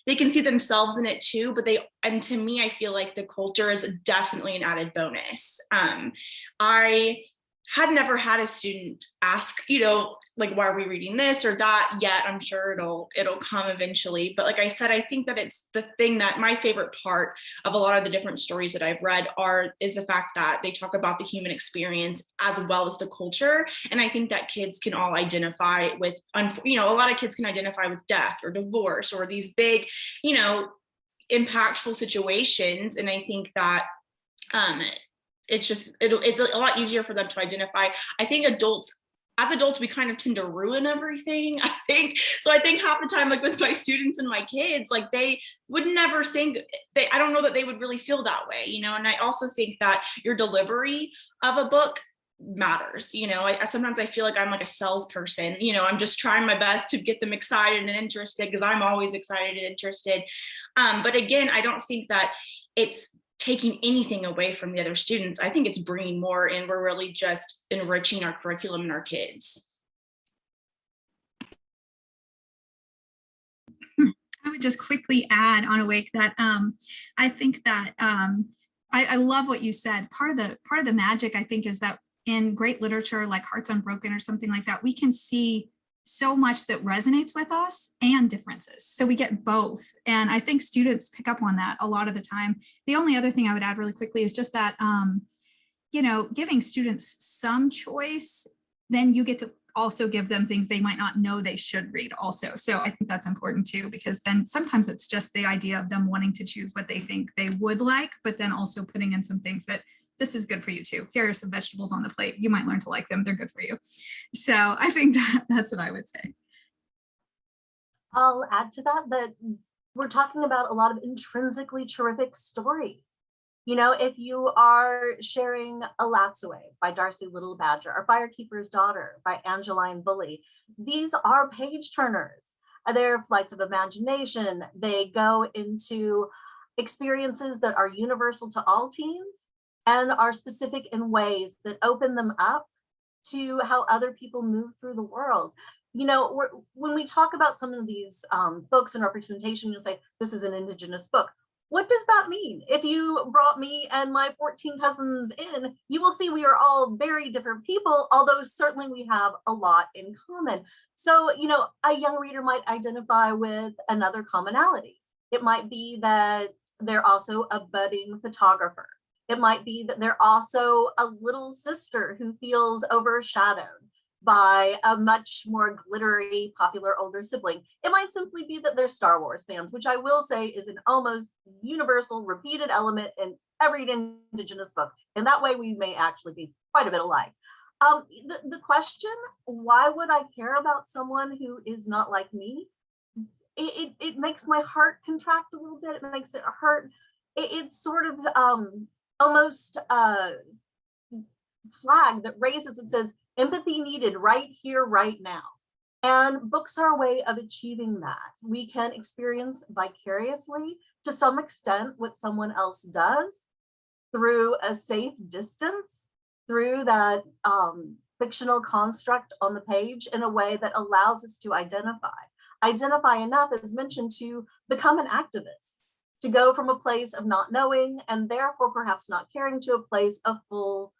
they can see themselves in it too, and to me, I feel like the culture is definitely an added bonus. I had never had a student ask, you know, like, why are we reading this or that yet? I'm sure it'll come eventually. But like I said, I think that it's the thing that my favorite part of a lot of the different stories that I've read is the fact that they talk about the human experience as well as the culture. And I think that kids can all identify with, you know, a lot of kids can identify with death or divorce or these big, you know, impactful situations. And I think that it's a lot easier for them to identify. I think as adults, we kind of tend to ruin everything, I think. So I think half the time, like with my students and my kids, like they would never think, I don't know that they would really feel that way, you know? And I also think that your delivery of a book matters. You know, sometimes I feel like I'm like a salesperson, you know, I'm just trying my best to get them excited and interested because I'm always excited and interested. But again, I don't think that it's taking anything away from the other students. I think it's bringing more, and we're really just enriching our curriculum and our kids. I would just quickly add, Annawake, that I think that I love what you said. Part of the magic, I think, is that in great literature like Hearts Unbroken or something like that, we can see so much that resonates with us and differences. So we get both. And I think students pick up on that a lot of the time. The only other thing I would add really quickly is just that, you know, giving students some choice, then you get to also give them things they might not know they should read also. So I think that's important too, because then sometimes it's just the idea of them wanting to choose what they think they would like, but then also putting in some things that this is good for you too. Here are some vegetables on the plate. You might learn to like them. They're good for you. So I think that's what I would say. I'll add to that we're talking about a lot of intrinsically terrific stories. You know, if you are sharing Alatsaway by Darcy Little Badger or Firekeeper's Daughter by Angeline Bully, these are page turners. They're flights of imagination. They go into experiences that are universal to all teens and are specific in ways that open them up to how other people move through the world. You know, when we talk about some of these books and representation, you'll say, this is an Indigenous book. What does that mean? If you brought me and my 14 cousins in, you will see we are all very different people, although certainly we have a lot in common. So, you know, a young reader might identify with another commonality. It might be that they're also a budding photographer. It might be that they're also a little sister who feels overshadowed. by a much more glittery, popular older sibling. It might simply be that they're Star Wars fans, which I will say is an almost universal repeated element in every Indigenous book. And that way we may actually be quite a bit alike. The question, why would I care about someone who is not like me? It makes my heart contract a little bit. It makes it hurt. It's sort of almost a flag that raises and says, empathy needed right here, right now. And books are a way of achieving that. We can experience vicariously, to some extent, what someone else does through a safe distance, through that fictional construct on the page in a way that allows us to identify enough, as mentioned, to become an activist, to go from a place of not knowing and therefore perhaps not caring to a place of full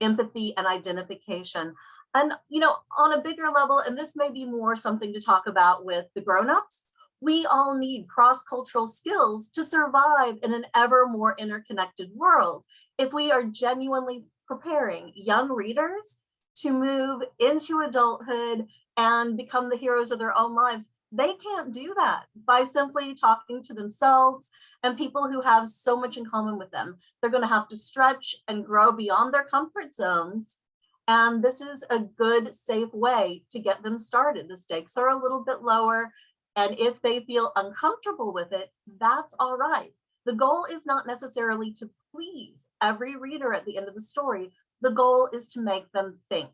empathy and identification. And, you know, on a bigger level, and this may be more something to talk about with the grown-ups, we all need cross-cultural skills to survive in an ever more interconnected world. If we are genuinely preparing young readers to move into adulthood and become the heroes of their own lives, they can't do that by simply talking to themselves and people who have so much in common with them. They're going to have to stretch and grow beyond their comfort zones. And this is a good, safe way to get them started. The stakes are a little bit lower. And if they feel uncomfortable with it, that's all right. The goal is not necessarily to please every reader at the end of the story. The goal is to make them think.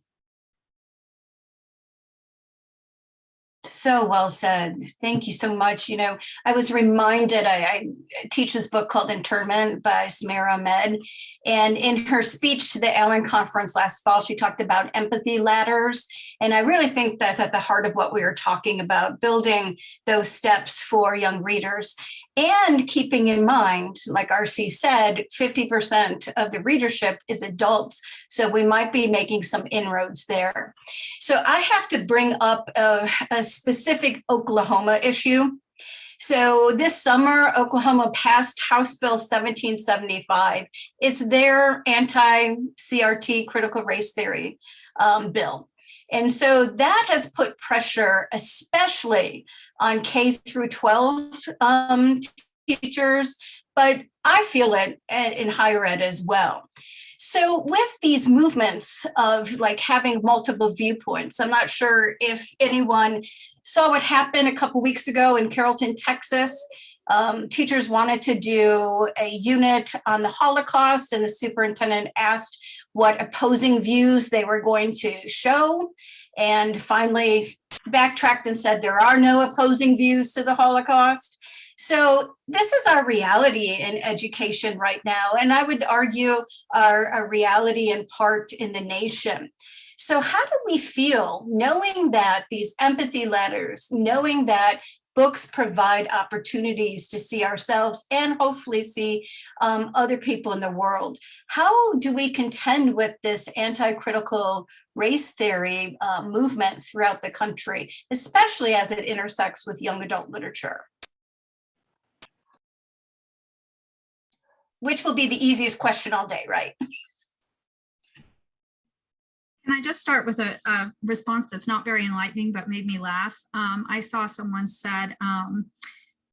So well said. Thank you so much. You know, I was reminded, I teach this book called Internment by Cimarron Med. And in her speech to the Allen Conference last fall, she talked about empathy ladders. And I really think that's at the heart of what we were talking about, building those steps for young readers. And keeping in mind, like RC said, 50% of the readership is adults. So we might be making some inroads there. So I have to bring up a specific Oklahoma issue. So this summer, Oklahoma passed House Bill 1775. It's their anti-CRT critical race theory bill. And so that has put pressure, especially on K through 12 teachers, but I feel it in higher ed as well. So with these movements of like having multiple viewpoints, I'm not sure if anyone saw what happened a couple weeks ago in Carrollton, Texas. Teachers wanted to do a unit on the Holocaust, and the superintendent asked what opposing views they were going to show, and finally backtracked and said there are no opposing views to the Holocaust. So this is our reality in education right now, and I would argue our reality in part in the nation. So how do we feel knowing that these empathy letters, knowing that books provide opportunities to see ourselves and hopefully see other people in the world? How do we contend with this anti-critical race theory movement throughout the country, especially as it intersects with young adult literature? Which will be the easiest question all day, right? Can I just start with a response that's not very enlightening, but made me laugh? I saw someone said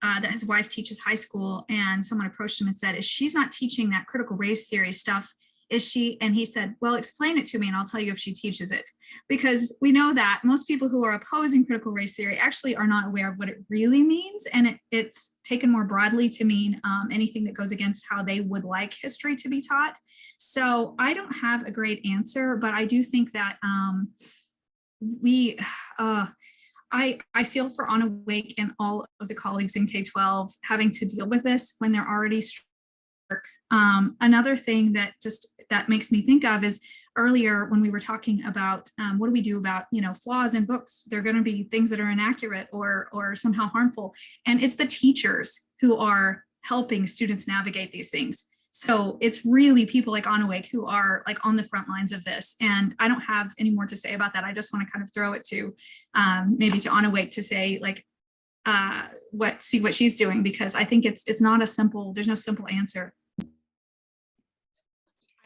that his wife teaches high school, and someone approached him and said, "If she's not teaching that critical race theory stuff, is she?" And he said, "Well, explain it to me and I'll tell you if she teaches it." Because we know that most people who are opposing critical race theory actually are not aware of what it really means. And it's taken more broadly to mean anything that goes against how they would like history to be taught. So I don't have a great answer, but I do think that I feel for Annawake and all of the colleagues in K-12 having to deal with this when they're already another thing that makes me think of is earlier when we were talking about what do we do about, you know, flaws in books. They're going to be things that are inaccurate or somehow harmful, and it's the teachers who are helping students navigate these things. So it's really people like Annawake who are like on the front lines of this. And I don't have any more to say about that. I just want to kind of throw it to maybe to Annawake to say like see what she's doing, because I think it's not a simple, there's no simple answer.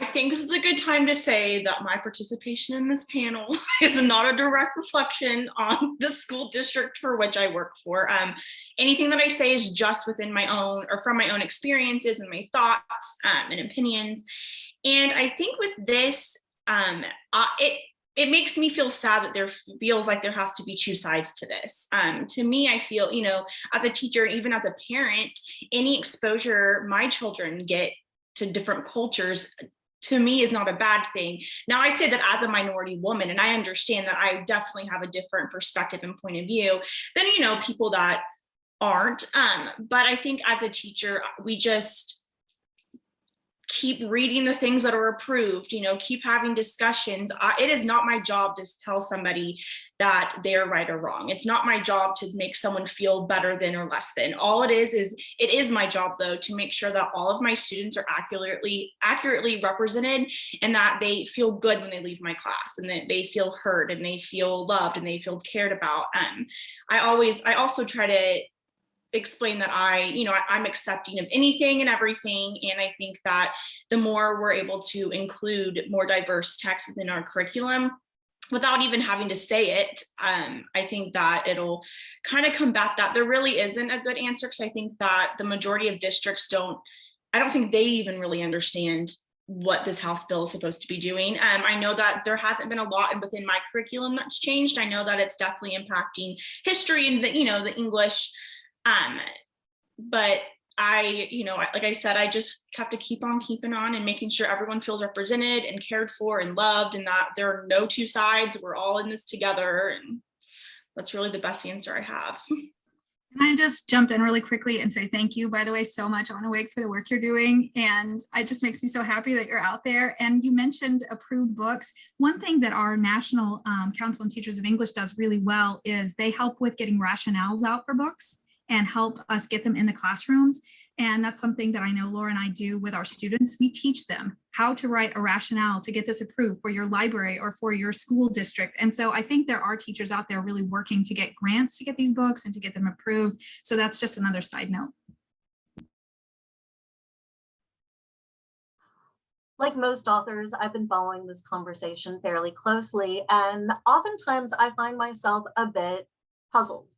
I think this is a good time to say that my participation in this panel is not a direct reflection on the school district for which I work for. Anything that I say is just within my own or from my own experiences and my thoughts and opinions. And I think with this, it makes me feel sad that there feels like there has to be two sides to this. To me, I feel, as a teacher, even as a parent, any exposure my children get to different cultures, to me, is not a bad thing. Now, I say that as a minority woman, and I understand that I definitely have a different perspective and point of view than, people that aren't. But I think as a teacher, we just keep reading the things that are approved, keep having discussions. It is not my job to tell somebody that they're right or wrong. It's not my job to make someone feel better than or less than. All it is my job, though, to make sure that all of my students are accurately represented, and that they feel good when they leave my class, and that they feel heard, and they feel loved, and they feel cared about. I also try to explain that I'm accepting of anything and everything. And I think that the more we're able to include more diverse text within our curriculum, without even having to say it, I think that it'll kind of combat that. There really isn't a good answer, because I think that the majority of districts I don't think they even really understand what this House bill is supposed to be doing. I know that there hasn't been a lot within my curriculum that's changed. I know that it's definitely impacting history and the English. But like I said, I just have to keep on keeping on and making sure everyone feels represented and cared for and loved, and that there are no two sides. We're all in this together. And that's really the best answer I have. Can I just jump in really quickly and say thank you, by the way, so much, Annawake, for the work you're doing. And it just makes me so happy that you're out there. And you mentioned approved books. One thing that our National Council on Teachers of English does really well is they help with getting rationales out for books and help us get them in the classrooms. And that's something that I know Laura and I do with our students. We teach them how to write a rationale to get this approved for your library or for your school district. And so I think there are teachers out there really working to get grants to get these books and to get them approved. So that's just another side note. Like most authors, I've been following this conversation fairly closely, and oftentimes I find myself a bit puzzled.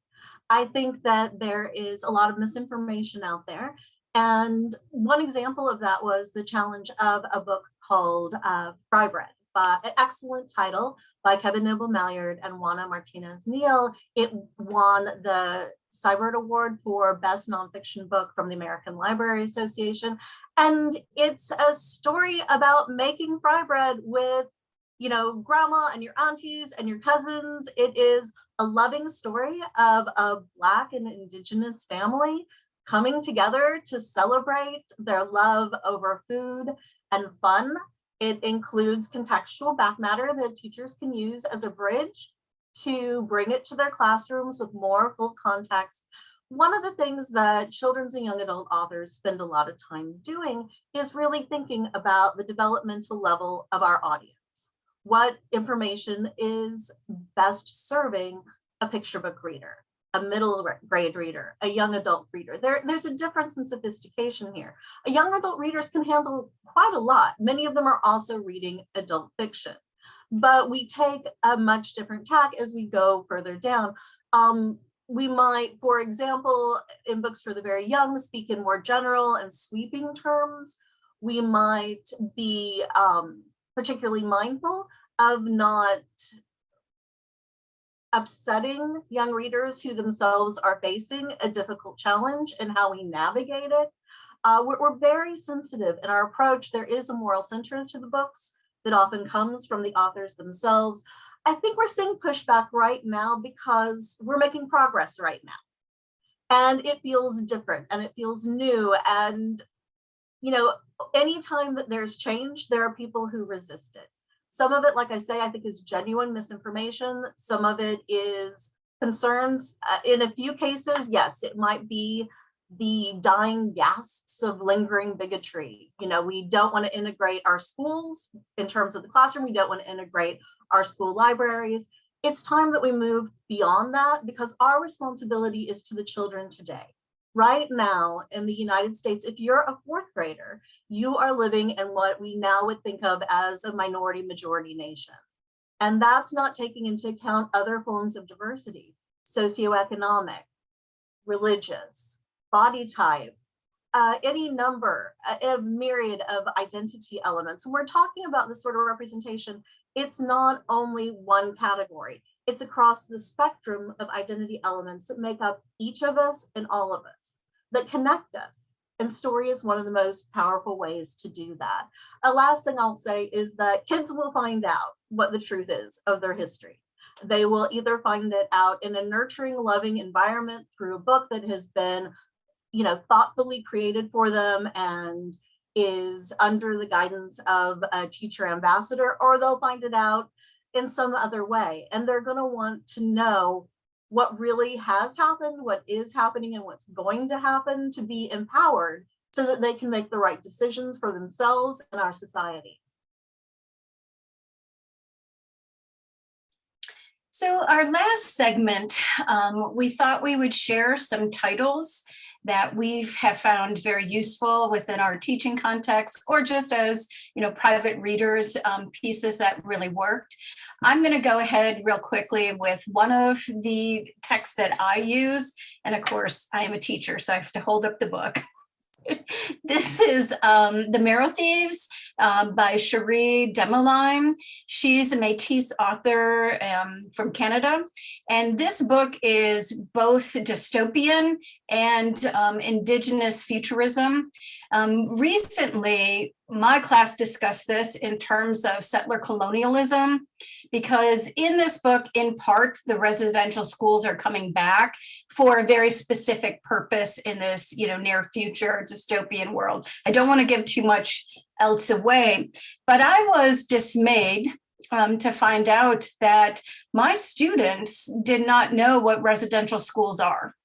I think that there is a lot of misinformation out there. And one example of that was the challenge of a book called Fry Bread, an excellent title by Kevin Noble Maillard and Juana Martinez Neal. It won the Cybert Award for Best Nonfiction Book from the American Library Association. And it's a story about making fry bread with grandma and your aunties and your cousins. It is a loving story of a Black and Indigenous family coming together to celebrate their love over food and fun. It includes contextual back matter that teachers can use as a bridge to bring it to their classrooms with more full context. One of the things that children's and young adult authors spend a lot of time doing is really thinking about the developmental level of our audience. What information is best serving a picture book reader, a middle grade reader, a young adult reader? There's a difference in sophistication here. Young adult readers can handle quite a lot. Many of them are also reading adult fiction, but we take a much different tack as we go further down. We might, for example, in books for the very young, speak in more general and sweeping terms. We might be particularly mindful of not upsetting young readers who themselves are facing a difficult challenge and how we navigate it. We're very sensitive in our approach. There is a moral center to the books that often comes from the authors themselves. I think we're seeing pushback right now because we're making progress right now. And it feels different and it feels new. And, anytime that there's change, there are people who resist it. Some of it, like I say, I think is genuine misinformation. Some of it is concerns. In a few cases, yes, it might be the dying gasps of lingering bigotry. We don't want to integrate our schools in terms of the classroom. We don't want to integrate our school libraries. It's time that we move beyond that, because our responsibility is to the children today. Right now in the United States, if you're a fourth grader, you are living in what we now would think of as a minority majority nation. And that's not taking into account other forms of diversity, socioeconomic, religious, body type, any number, a myriad of identity elements. When we're talking about this sort of representation, it's not only one category, it's across the spectrum of identity elements that make up each of us and all of us, that connect us. And story is one of the most powerful ways to do that. A last thing I'll say is that kids will find out what the truth is of their history. They will either find it out in a nurturing, loving environment through a book that has been, thoughtfully created for them and is under the guidance of a teacher ambassador, or they'll find it out in some other way. And they're going to want to know what really has happened, what is happening, and what's going to happen to be empowered so that they can make the right decisions for themselves and our society. So our last segment, we thought we would share some titles that we have found very useful within our teaching context, or just as private readers, pieces that really worked. I'm going to go ahead real quickly with one of the texts that I use, and of course I am a teacher, so I have to hold up the book. This is The Marrow Thieves by Cherie Demoline. She's a Métis author from Canada. And this book is both dystopian and Indigenous futurism. Recently, my class discussed this in terms of settler colonialism, because in this book, in part, the residential schools are coming back for a very specific purpose in this, near future dystopian world. I don't want to give too much else away, but I was dismayed to find out that my students did not know what residential schools are.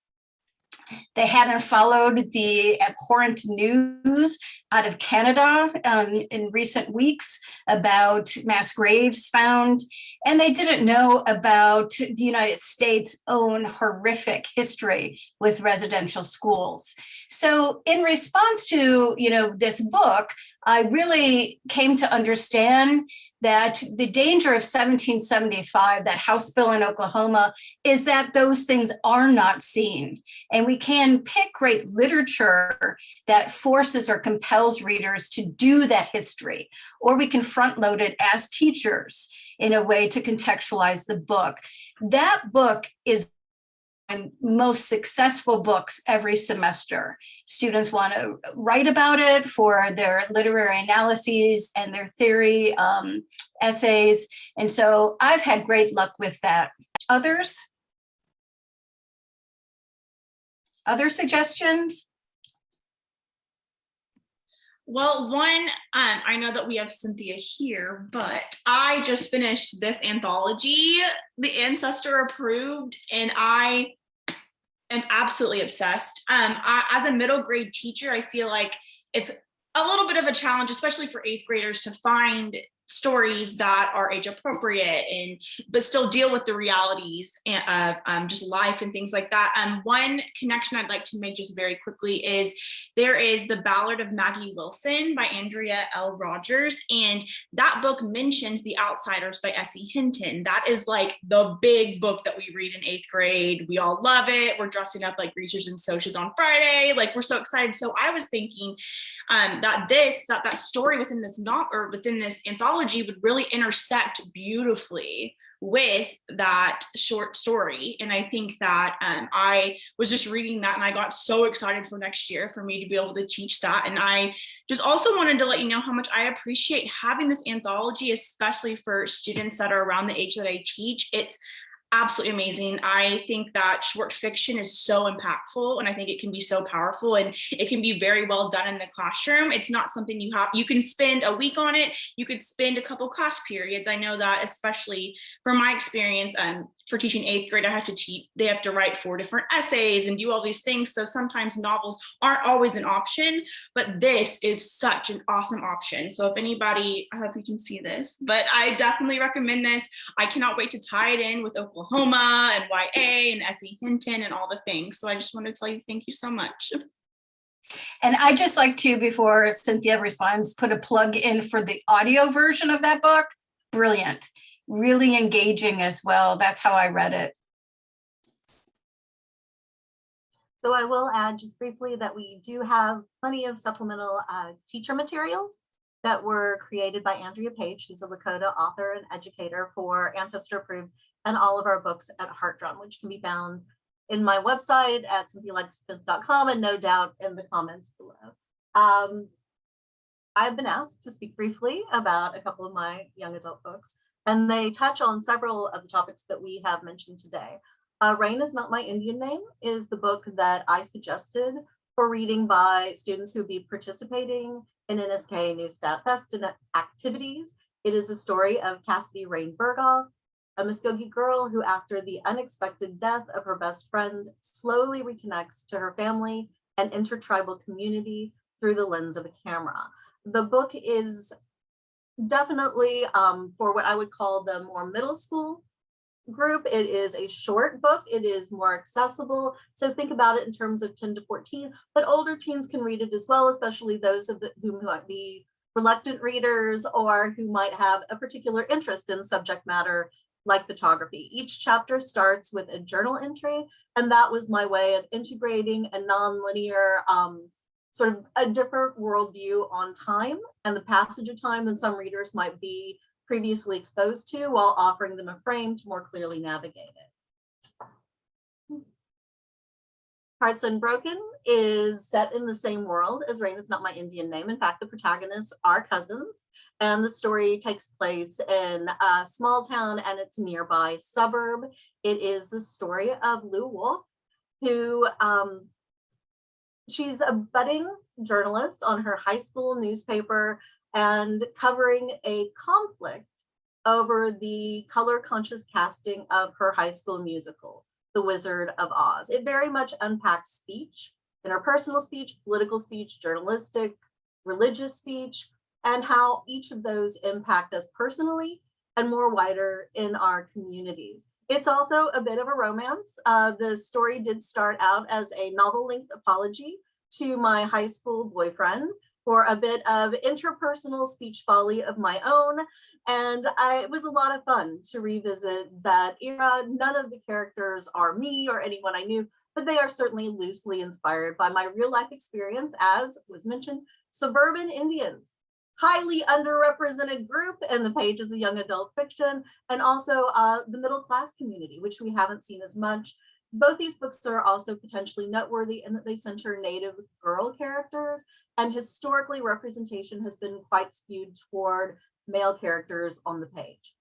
They hadn't followed the abhorrent news out of Canada in recent weeks about mass graves found, and they didn't know about the United States' own horrific history with residential schools. So in response to, this book, I really came to understand that the danger of 1775, that House bill in Oklahoma, is that those things are not seen. And we can pick great literature that forces or compels readers to do that history, or we can front load it as teachers in a way to contextualize the book. That book is most successful books every semester. Students want to write about it for their literary analyses and their theory essays. And so I've had great luck with that. Other suggestions? Well, one, I know that we have Cynthia here, but I just finished this anthology, The Ancestor Approved, and I am absolutely obsessed. As a middle grade teacher, I feel like it's a little bit of a challenge, especially for 8th graders, to find stories that are age appropriate but still deal with the realities of just life and things like that. One connection I'd like to make just very quickly is there is The Ballad of Maggie Wilson by Andrea L. Rogers, and that book mentions The Outsiders by S.E. Hinton. That is like the big book that we read in 8th grade. We all love it. We're dressing up like greasers and socias on Friday. Like, we're so excited. So I was thinking that story within this within this anthology would really intersect beautifully with that short story. And I think that I was just reading that and I got so excited for next year for me to be able to teach that. And I just also wanted to let you know how much I appreciate having this anthology, especially for students that are around the age that I teach. It's absolutely amazing. I think that short fiction is so impactful, and I think it can be so powerful, and it can be very well done in the classroom. It's not something you can spend a week on it. You could spend a couple class periods. I know that, especially from my experience, for teaching 8th grade, they have to write 4 different essays and do all these things. So sometimes novels aren't always an option, but this is such an awesome option. So if anybody, I hope you can see this, but I definitely recommend this. I cannot wait to tie it in with Oklahoma Oklahoma and YA and S.E. Hinton and all the things. So I just want to tell you, thank you so much. And I just like to, before Cynthia responds, put a plug in for the audio version of that book. Brilliant, really engaging as well. That's how I read it. So I will add just briefly that we do have plenty of supplemental teacher materials that were created by Andrea Page. She's a Lakota author and educator for Ancestor Approved and all of our books at Heartdrum, which can be found in my website at cynthialeitich.com and no doubt in the comments below. I've been asked to speak briefly about a couple of my young adult books, and they touch on several of the topics that we have mentioned today. Rain is Not My Indian Name is the book that I suggested for reading by students who will be participating in NSK Neustadt Fest and activities. It is a story of Cassidy Rain Berghoff, a Muscogee girl who, after the unexpected death of her best friend, slowly reconnects to her family and intertribal community through the lens of a camera. The book is definitely for what I would call the more middle school group. It is a short book. It is more accessible. So think about it in terms of 10 to 14, but older teens can read it as well, especially those of whom might be reluctant readers or who might have a particular interest in subject matter like photography. Each chapter starts with a journal entry, and that was my way of integrating a non-linear, sort of a different worldview on time and the passage of time than some readers might be previously exposed to, while offering them a frame to more clearly navigate it. Hearts Unbroken is set in the same world as Rain is Not My Indian Name. In fact, the protagonists are cousins, and the story takes place in a small town and its nearby suburb. It is the story of Lou Wolf, who she's a budding journalist on her high school newspaper and covering a conflict over the color conscious casting of her high school musical, The Wizard of Oz. It very much unpacks speech, interpersonal speech, political speech, journalistic, religious speech, and how each of those impact us personally and more wider in our communities. It's also a bit of a romance. The story did start out as a novel-length apology to my high school boyfriend for a bit of interpersonal speech folly of my own. And it was a lot of fun to revisit that era. None of the characters are me or anyone I knew, but they are certainly loosely inspired by my real life experience as was mentioned, suburban Indians. Highly underrepresented group in the pages of young adult fiction, and also the middle class community, which we haven't seen as much. Both these books are also potentially noteworthy in that they center Native girl characters, and historically representation has been quite skewed toward male characters on the page.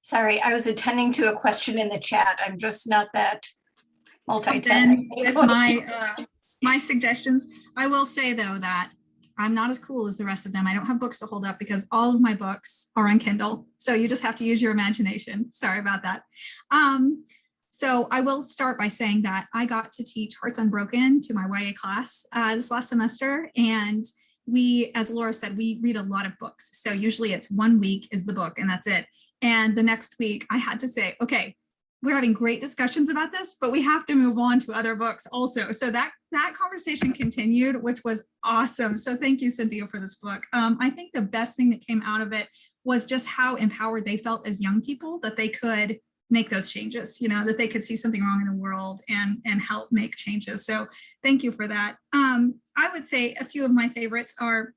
Sorry, I was attending to a question in the chat. I'm just not that multitasking. Then with my suggestions, I will say though that I'm not as cool as the rest of them. I don't have books to hold up because all of my books are on Kindle. So you just have to use your imagination. Sorry about that. So I will start by saying that I got to teach Hearts Unbroken to my YA class this last semester. And we, as Laura said, we read a lot of books. So usually it's 1 week is the book and that's it. And the next week I had to say, okay, we're having great discussions about this, but we have to move on to other books also. So that conversation continued, which was awesome. So thank you, Cynthia, for this book. I think the best thing that came out of it was just how empowered they felt as young people that they could make those changes, you know, that they could see something wrong in the world and help make changes. So thank you for that. I would say a few of my favorites are,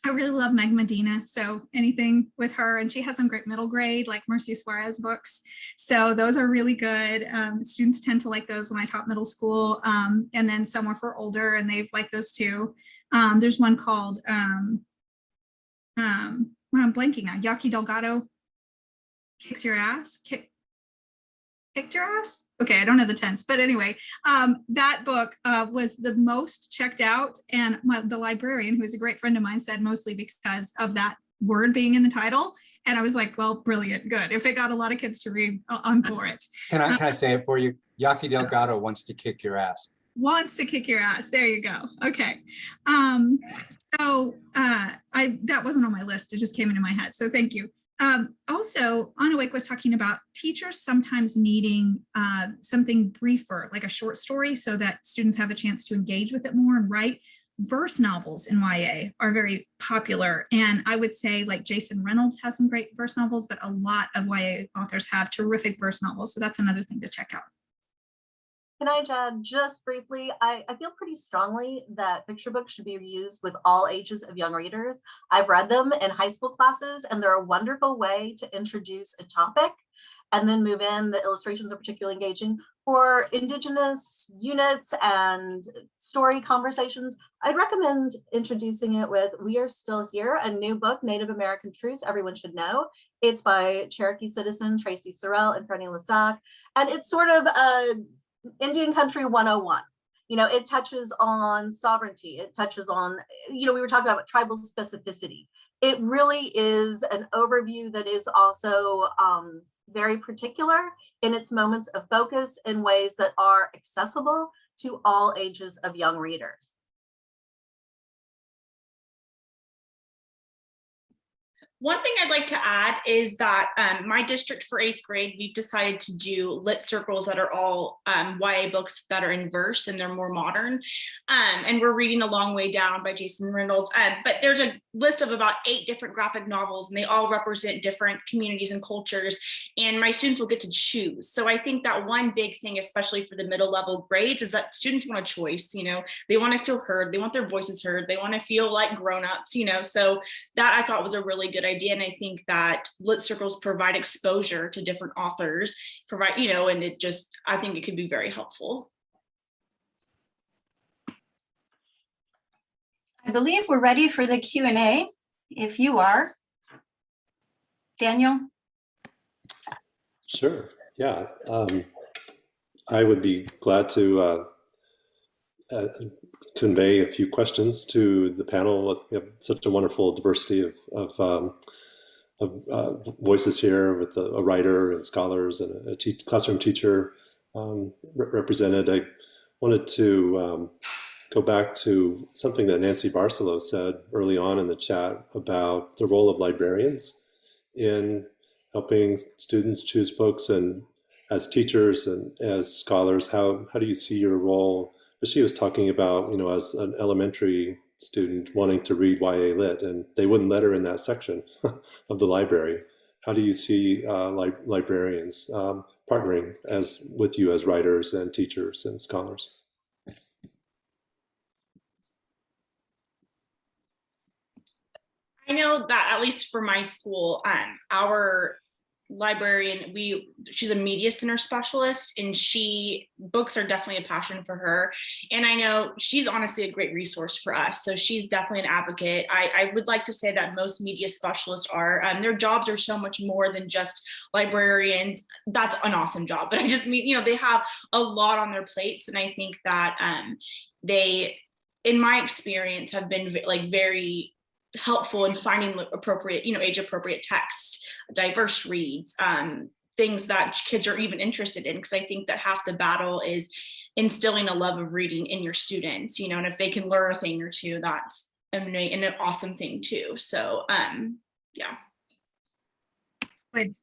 I really love Meg Medina. So anything with her, and she has some great middle grade, like Mercy Suarez books. So those are really good. Students tend to like those when I taught middle school. And then some are for older and they've liked those too. There's one called, well, I'm blanking now, Yaki Delgado Kicks Your Ass, Kicked Your Ass? Okay, I don't know the tense, but anyway, that book was the most checked out, and the librarian, who is a great friend of mine, said mostly because of that word being in the title. And I was like, well, brilliant, good. If it got a lot of kids to read, I'm for it. Can I say it for you? Yaki Delgado wants to kick your ass. wants to kick your ass. There you go. Okay. That wasn't on my list. It just came into my head. So thank you. Also, Annawake was talking about teachers sometimes needing something briefer, like a short story, so that students have a chance to engage with it more and write. Verse novels in YA are very popular. And I would say like Jason Reynolds has some great verse novels, but a lot of YA authors have terrific verse novels. So that's another thing to check out. Can I add just briefly, I feel pretty strongly that picture books should be used with all ages of young readers. I've read them in high school classes, and they're a wonderful way to introduce a topic and then move in. The illustrations are particularly engaging. For Indigenous units and story conversations, I'd recommend introducing it with We Are Still Here, a new book, Native American Truths Everyone Should Know. It's by Cherokee citizen Tracy Sorrell and Fernie Lissac, and it's sort of a Indian Country 101. You know, it touches on sovereignty. It touches on, you know, we were talking about tribal specificity. It really is an overview that is also very particular in its moments of focus in ways that are accessible to all ages of young readers. One thing I'd like to add is that my district for 8th grade, we've decided to do lit circles that are all YA books that are in verse and they're more modern. And we're reading The Long Way Down by Jason Reynolds. But there's a list of about 8 different graphic novels, and they all represent different communities and cultures. And my students will get to choose. So I think that one big thing, especially for the middle level grades, is that students want a choice. You know, they want to feel heard. They want their voices heard. They want to feel like grown-ups, you know. So that I thought was a really good idea. And I think that lit circles provide exposure to different authors, provide, you know, and it just, I think it could be very helpful. I believe we're ready for the Q&A. If you are, Daniel. Sure, yeah. I would be glad to convey a few questions to the panel. We have such a wonderful diversity of voices here, with a writer and scholars and a classroom teacher represented. I wanted to go back to something that Nancy Barcelo said early on in the chat about the role of librarians in helping students choose books, and as teachers and as scholars, how do you see your role? She was talking about, you know, as an elementary student wanting to read YA Lit, and they wouldn't let her in that section of the library. How do you see librarians partnering with you as writers and teachers and scholars? I know that at least for my school, our librarian, she's a media center specialist, and books are definitely a passion for her. And I know she's honestly a great resource for us. So she's definitely an advocate. I would like to say that most media specialists are, their jobs are so much more than just librarians. That's an awesome job, but I just mean, you know, they have a lot on their plates. And I think that they, in my experience, have been like very helpful in finding appropriate, you know, age appropriate text, diverse reads, things that kids are even interested in, because I think that half the battle is instilling a love of reading in your students, you know, and if they can learn a thing or two, that's an awesome thing too. So yeah.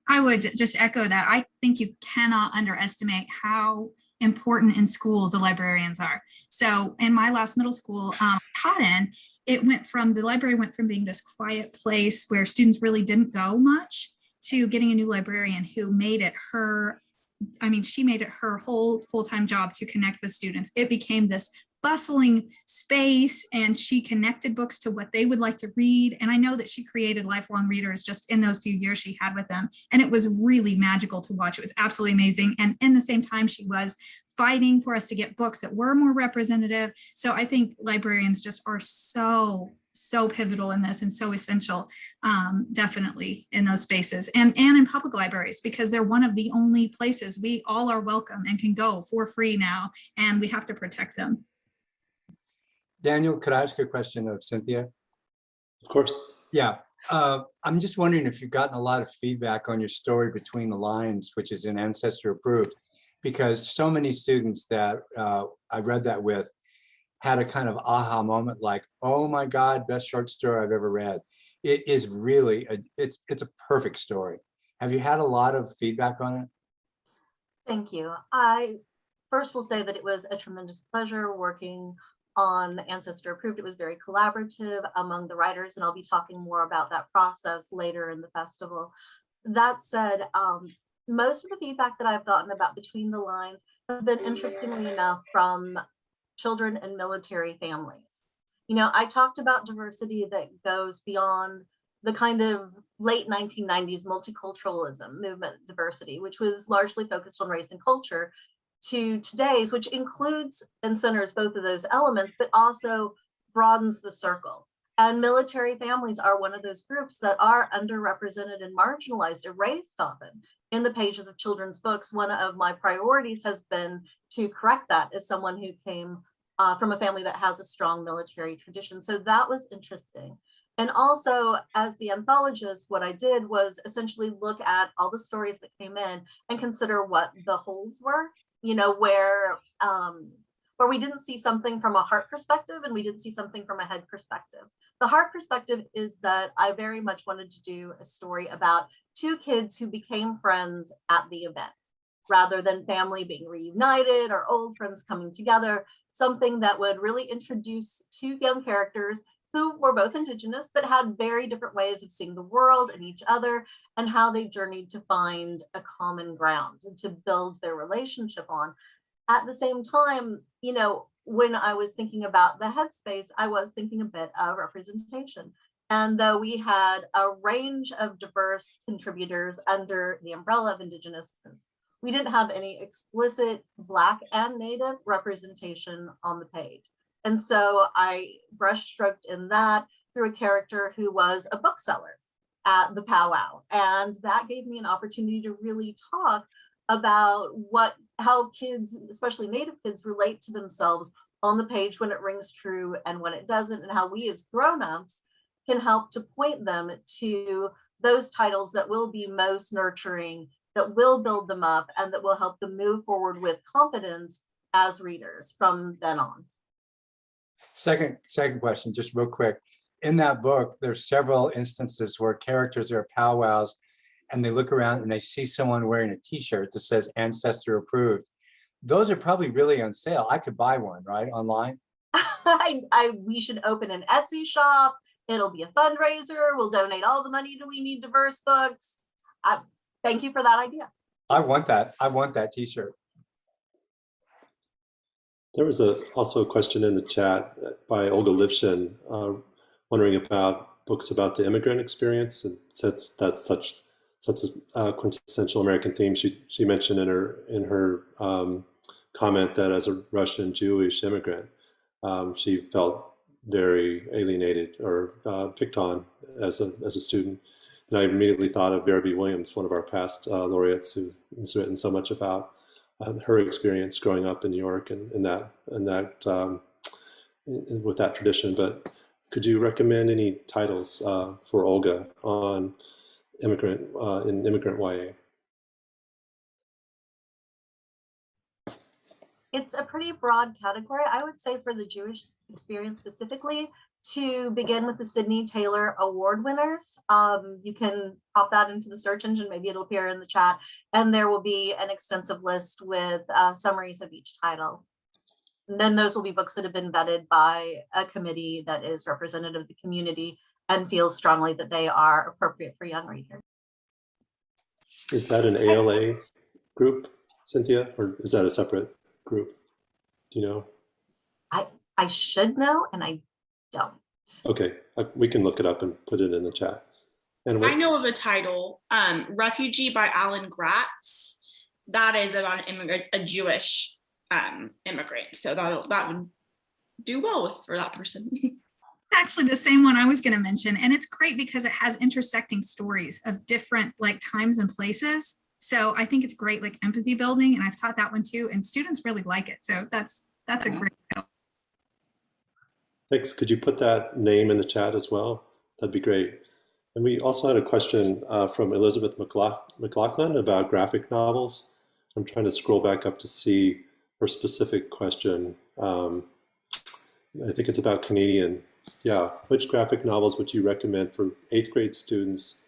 I would just echo that. I think you cannot underestimate how important in schools the librarians are. So in my last middle school taught in, the library went from being this quiet place where students really didn't go much to getting a new librarian who made it she made it her whole full-time job to connect with students. It became this bustling space, and she connected books to what they would like to read. And I know that she created lifelong readers just in those few years she had with them. And it was really magical to watch. It was absolutely amazing. And in the same time, she was fighting for us to get books that were more representative. So I think librarians just are so pivotal in this and so essential, definitely in those spaces and in public libraries, because they're one of the only places we all are welcome and can go for free now, and we have to protect them. Daniel, could I ask a question of Cynthia? Of course. Yeah, I'm just wondering if you've gotten a lot of feedback on your story Between the Lines, which is an Ancestor approved, because so many students that I read that with had a kind of aha moment, like, oh my God, best short story I've ever read. It is really, it's a perfect story. Have you had a lot of feedback on it? Thank you. I first will say that it was a tremendous pleasure working on Ancestor Approved. It was very collaborative among the writers, and I'll be talking more about that process later in the festival. That said, most of the feedback that I've gotten about Between the Lines has been, interestingly enough, from children and military families. You know, I talked about diversity that goes beyond the kind of late 1990s multiculturalism movement diversity, which was largely focused on race and culture, to today's, which includes and centers both of those elements, but also broadens the circle. And military families are one of those groups that are underrepresented and marginalized, erased often in the pages of children's books. One of my priorities has been to correct that as someone who came from a family that has a strong military tradition. So that was interesting. And also, as the anthologist, what I did was essentially look at all the stories that came in and consider what the holes were, you know, where we didn't see something from a heart perspective and we didn't see something from a head perspective. The heart perspective is that I very much wanted to do a story about two kids who became friends at the event, rather than family being reunited or old friends coming together, something that would really introduce two young characters who were both Indigenous, but had very different ways of seeing the world and each other, and how they journeyed to find a common ground and to build their relationship on. At the same time, you know, when I was thinking about the headspace, I was thinking a bit of representation. And though we had a range of diverse contributors under the umbrella of Indigenous, we didn't have any explicit Black and Native representation on the page. And so I brushstroked in that through a character who was a bookseller at the powwow. And that gave me an opportunity to really talk about how kids, especially Native kids, relate to themselves on the page when it rings true and when it doesn't, and how we as grown-ups can help to point them to those titles that will be most nurturing, that will build them up, and that will help them move forward with confidence as readers from then on. Second question, just real quick. In that book, there's several instances where characters are at powwows and they look around and they see someone wearing a t-shirt that says Ancestor Approved. Those are probably really on sale. I could buy one, right, online? We should open an Etsy shop. It'll be a fundraiser. We'll donate all the money to We Need Diverse Books. Thank you for that idea. I want that. I want that t-shirt. There was also a question in the chat by Olga Lipshin, wondering about books about the immigrant experience, and since that's such a quintessential American theme, she mentioned in her comment that as a Russian Jewish immigrant, she felt very alienated or picked on as a student. And I immediately thought of Vera B. Williams, one of our past laureates, who has written so much about her experience growing up in New York and with that tradition. But could you recommend any titles for Olga on immigrant YA? It's a pretty broad category. I would say for the Jewish experience specifically, to begin with the Sidney Taylor Award winners. You can pop that into the search engine, maybe it'll appear in the chat, and there will be an extensive list with summaries of each title. And then those will be books that have been vetted by a committee that is representative of the community and feels strongly that they are appropriate for young readers. Is that an ALA group, Cynthia, or is that a separate group? Do you know? I should know, and I don't. Okay, we can look it up and put it in the chat. And I know of a title, Refugee by Alan Gratz. That is about an immigrant, a Jewish immigrant. So that would do well for that person. Actually the same one I was going to mention, and it's great because it has intersecting stories of different like times and places. So I think it's great, like empathy building, and I've taught that one too, and students really like it. So that's a great title. Thanks. Could you put that name in the chat as well? That'd be great. And we also had a question from Elizabeth McLaughlin about graphic novels. I'm trying to scroll back up to see her specific question. I think it's about Canadian. Yeah, which graphic novels would you recommend for 8th grade students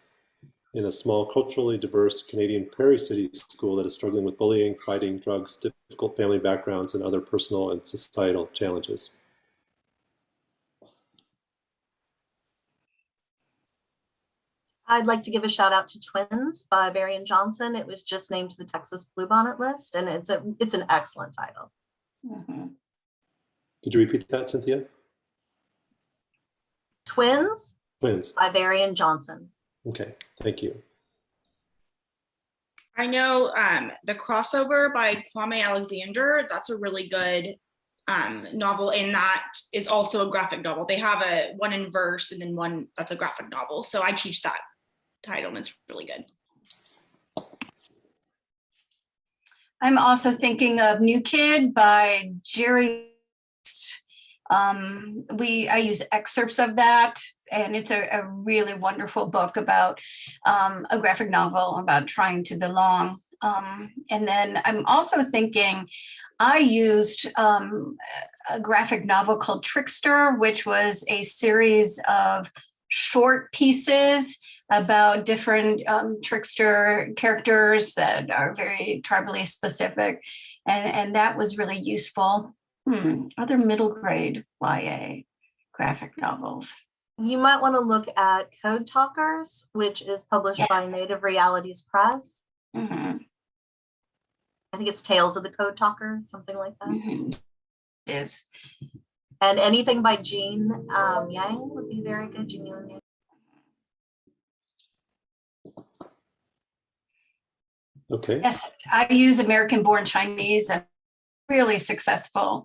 in a small, culturally diverse Canadian Prairie City school that is struggling with bullying, fighting, drugs, difficult family backgrounds, and other personal and societal challenges? I'd like to give a shout out to Twins by Barry and Johnson. It was just named to the Texas Bluebonnet list, and it's an excellent title. Could you repeat that, Cynthia? Twins Twins. by Barry and Johnson. Okay, thank you. I know The Crossover by Kwame Alexander. That's a really good novel, and that is also a graphic novel. They have one in verse and then one that's a graphic novel. So I teach that title and it's really good. I'm also thinking of New Kid by Jerry. I use excerpts of that, and it's a really wonderful book about a graphic novel about trying to belong. And then I'm also thinking, I used a graphic novel called Trickster, which was a series of short pieces about different trickster characters that are very tribally specific. And that was really useful. Other middle grade YA graphic novels. You might want to look at Code Talkers, which is published by Native Realities Press. I think it's Tales of the Code Talkers, something like that. Yes. And anything by Jean Yang would be very good. Jean Yang. Okay. Yes, I use American Born Chinese and really successful.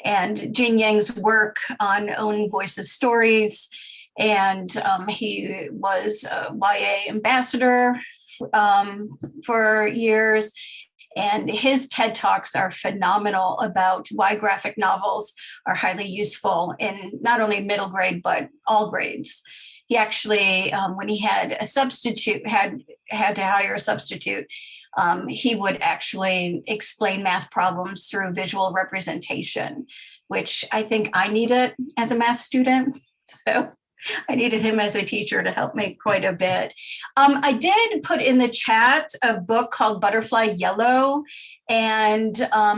And Jin Yang's work on Own Voices stories, and he was a YA ambassador for years. And his TED Talks are phenomenal about why graphic novels are highly useful in not only middle grade, but all grades. He actually, when he had a substitute, had to hire a substitute, he would actually explain math problems through visual representation, which I think I needed as a math student. So I needed him as a teacher to help me quite a bit. I did put in the chat a book called Butterfly Yellow, and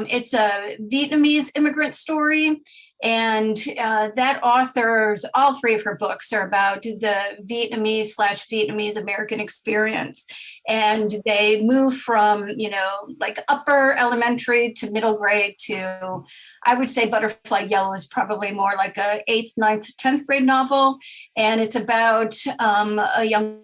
it's a Vietnamese immigrant story. And that author's, all three of her books are about the Vietnamese American experience. And they move from, like upper elementary to middle grade to, I would say Butterfly Yellow is probably more like a 8th, 9th, 10th grade novel. And it's about a young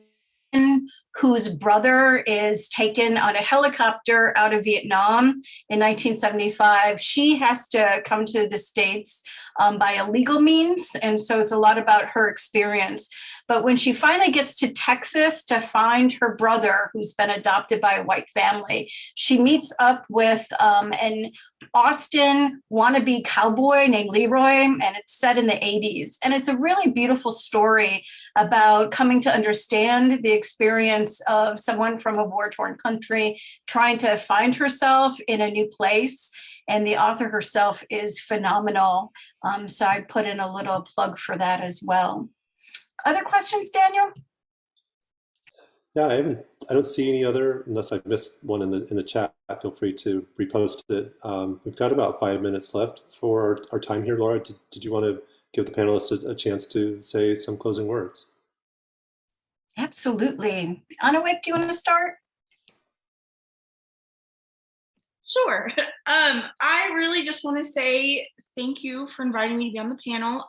woman whose brother is taken on a helicopter out of Vietnam in 1975. She has to come to the States by illegal means. And so it's a lot about her experience. But when she finally gets to Texas to find her brother, who's been adopted by a white family, she meets up with an Austin wannabe cowboy named Leroy, and it's set in the 80s. And it's a really beautiful story about coming to understand the experience of someone from a war-torn country trying to find herself in a new place. And the author herself is phenomenal. So I put in a little plug for that as well. Other questions, Daniel? Yeah, I don't see any other, unless I've missed one in the chat. Feel free to repost it. We've got about 5 minutes left for our time here. Laura, did you want to give the panelists a chance to say some closing words? Absolutely. Annawake, do you want to start? Sure. I really just want to say thank you for inviting me to be on the panel.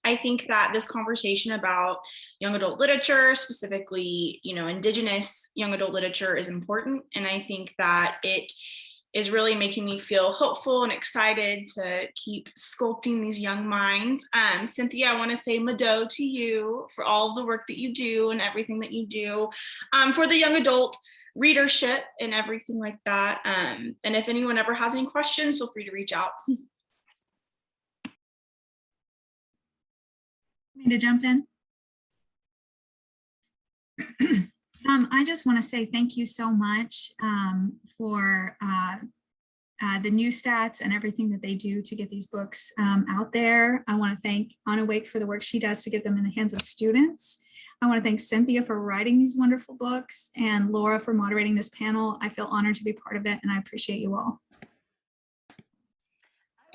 I think that this conversation about young adult literature, specifically, Indigenous young adult literature, is important. And I think that it is really making me feel hopeful and excited to keep sculpting these young minds. Cynthia, I want to say Mado to you for all the work that you do and everything that you do for the young adult readership and everything like that. And if anyone ever has any questions, feel free to reach out. Me to jump in? I just want to say thank you so much for the Neustadt and everything that they do to get these books out there. I want to thank Annawake for the work she does to get them in the hands of students. I want to thank Cynthia for writing these wonderful books and Laura for moderating this panel. I feel honored to be part of it, and I appreciate you all.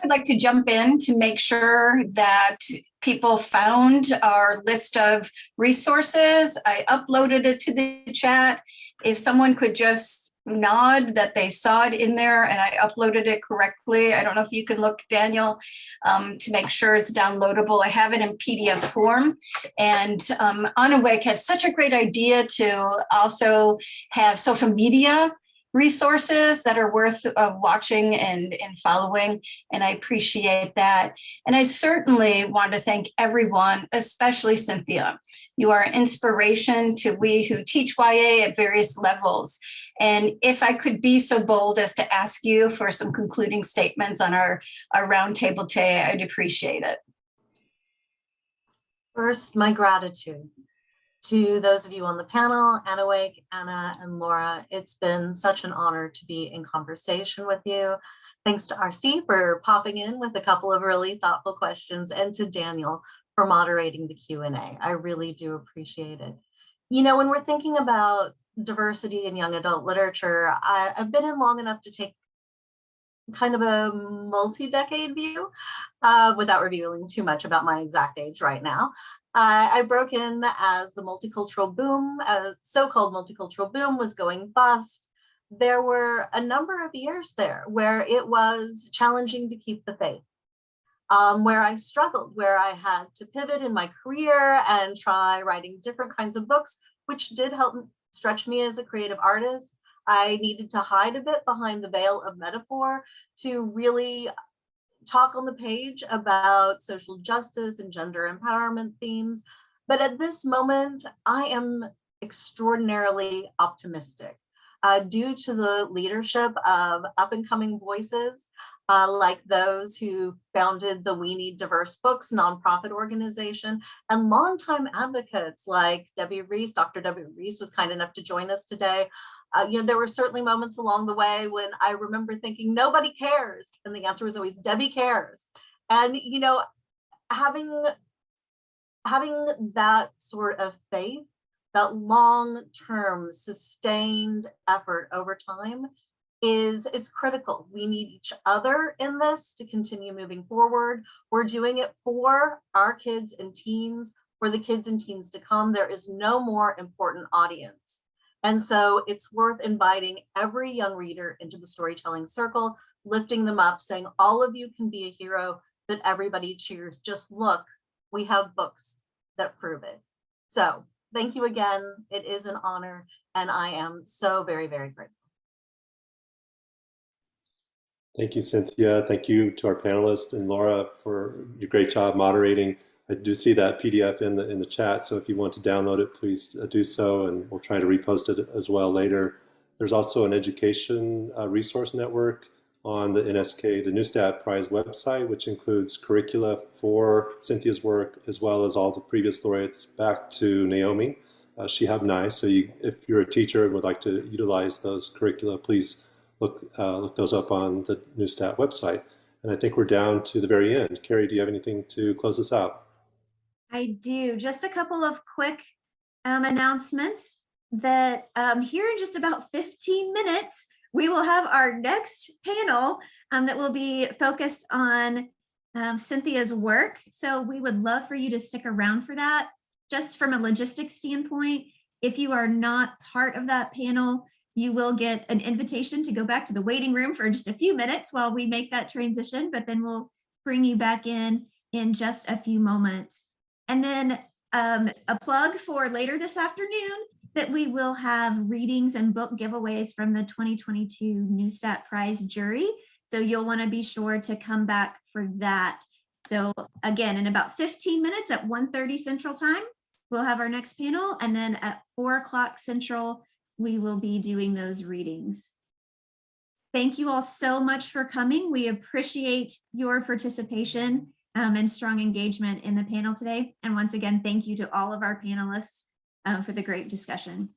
I'd like to jump in to make sure that people found our list of resources. I uploaded it to the chat. If someone could just nod that they saw it in there and I uploaded it correctly. I don't know if you can look, Daniel, to make sure it's downloadable. I have it in PDF form. And Annawake had such a great idea to also have social media resources that are worth watching and following, and I appreciate that. And I certainly want to thank everyone, especially Cynthia. You are an inspiration to we who teach YA at various levels. And if I could be so bold as to ask you for some concluding statements on our roundtable today, I'd appreciate it. First, my gratitude to those of you on the panel, Annawake, Anna, and Laura. It's been such an honor to be in conversation with you. Thanks to RC for popping in with a couple of really thoughtful questions, and to Daniel for moderating the Q&A. I really do appreciate it. You know, when we're thinking about diversity in young adult literature, I've been in long enough to take kind of a multi-decade view without revealing too much about my exact age right now. I broke in as the multicultural boom, so-called multicultural boom was going bust. There were a number of years there where it was challenging to keep the faith, where I struggled, where I had to pivot in my career and try writing different kinds of books, which did help stretch me as a creative artist. I needed to hide a bit behind the veil of metaphor to really talk on the page about social justice and gender empowerment themes. But at this moment, I am extraordinarily optimistic due to the leadership of up and coming voices like those who founded the We Need Diverse Books nonprofit organization, and longtime advocates like Debbie Reese. Dr. Debbie Reese was kind enough to join us today. You know, there were certainly moments along the way when I remember thinking, nobody cares. And the answer was always, Debbie cares. And, you know, having that sort of faith, that long-term sustained effort over time is critical. We need each other in this to continue moving forward. We're doing it for our kids and teens, for the kids and teens to come. There is no more important audience. And so it's worth inviting every young reader into the storytelling circle, lifting them up, saying, all of you can be a hero that everybody cheers. Just look, we have books that prove it. So thank you again. It is an honor, and I am so very, very grateful. Thank you, Cynthia. Thank you to our panelists and Laura for your great job moderating. I do see that PDF in the chat, so if you want to download it, please do so, and we'll try to repost it as well later. There's also an education resource network on the NSK, the Neustadt Prize website, which includes curricula for Cynthia's work, as well as all the previous laureates back to Naomi Shihab Nye. So if you're a teacher and would like to utilize those curricula, please look those up on the Neustadt website. And I think we're down to the very end. Carrie, do you have anything to close us out? I do. Just a couple of quick announcements that here in just about 15 minutes, we will have our next panel that will be focused on Cynthia's work. So we would love for you to stick around for that. Just from a logistics standpoint, if you are not part of that panel, you will get an invitation to go back to the waiting room for just a few minutes while we make that transition, but then we'll bring you back in just a few moments. And then a plug for later this afternoon that we will have readings and book giveaways from the 2022 Neustadt Prize jury. So you'll want to be sure to come back for that. So again, in about 15 minutes at 1:30 Central Time, we'll have our next panel. And then at 4 o'clock Central, we will be doing those readings. Thank you all so much for coming. We appreciate your participation and strong engagement in the panel today. And once again, thank you to all of our panelists for the great discussion.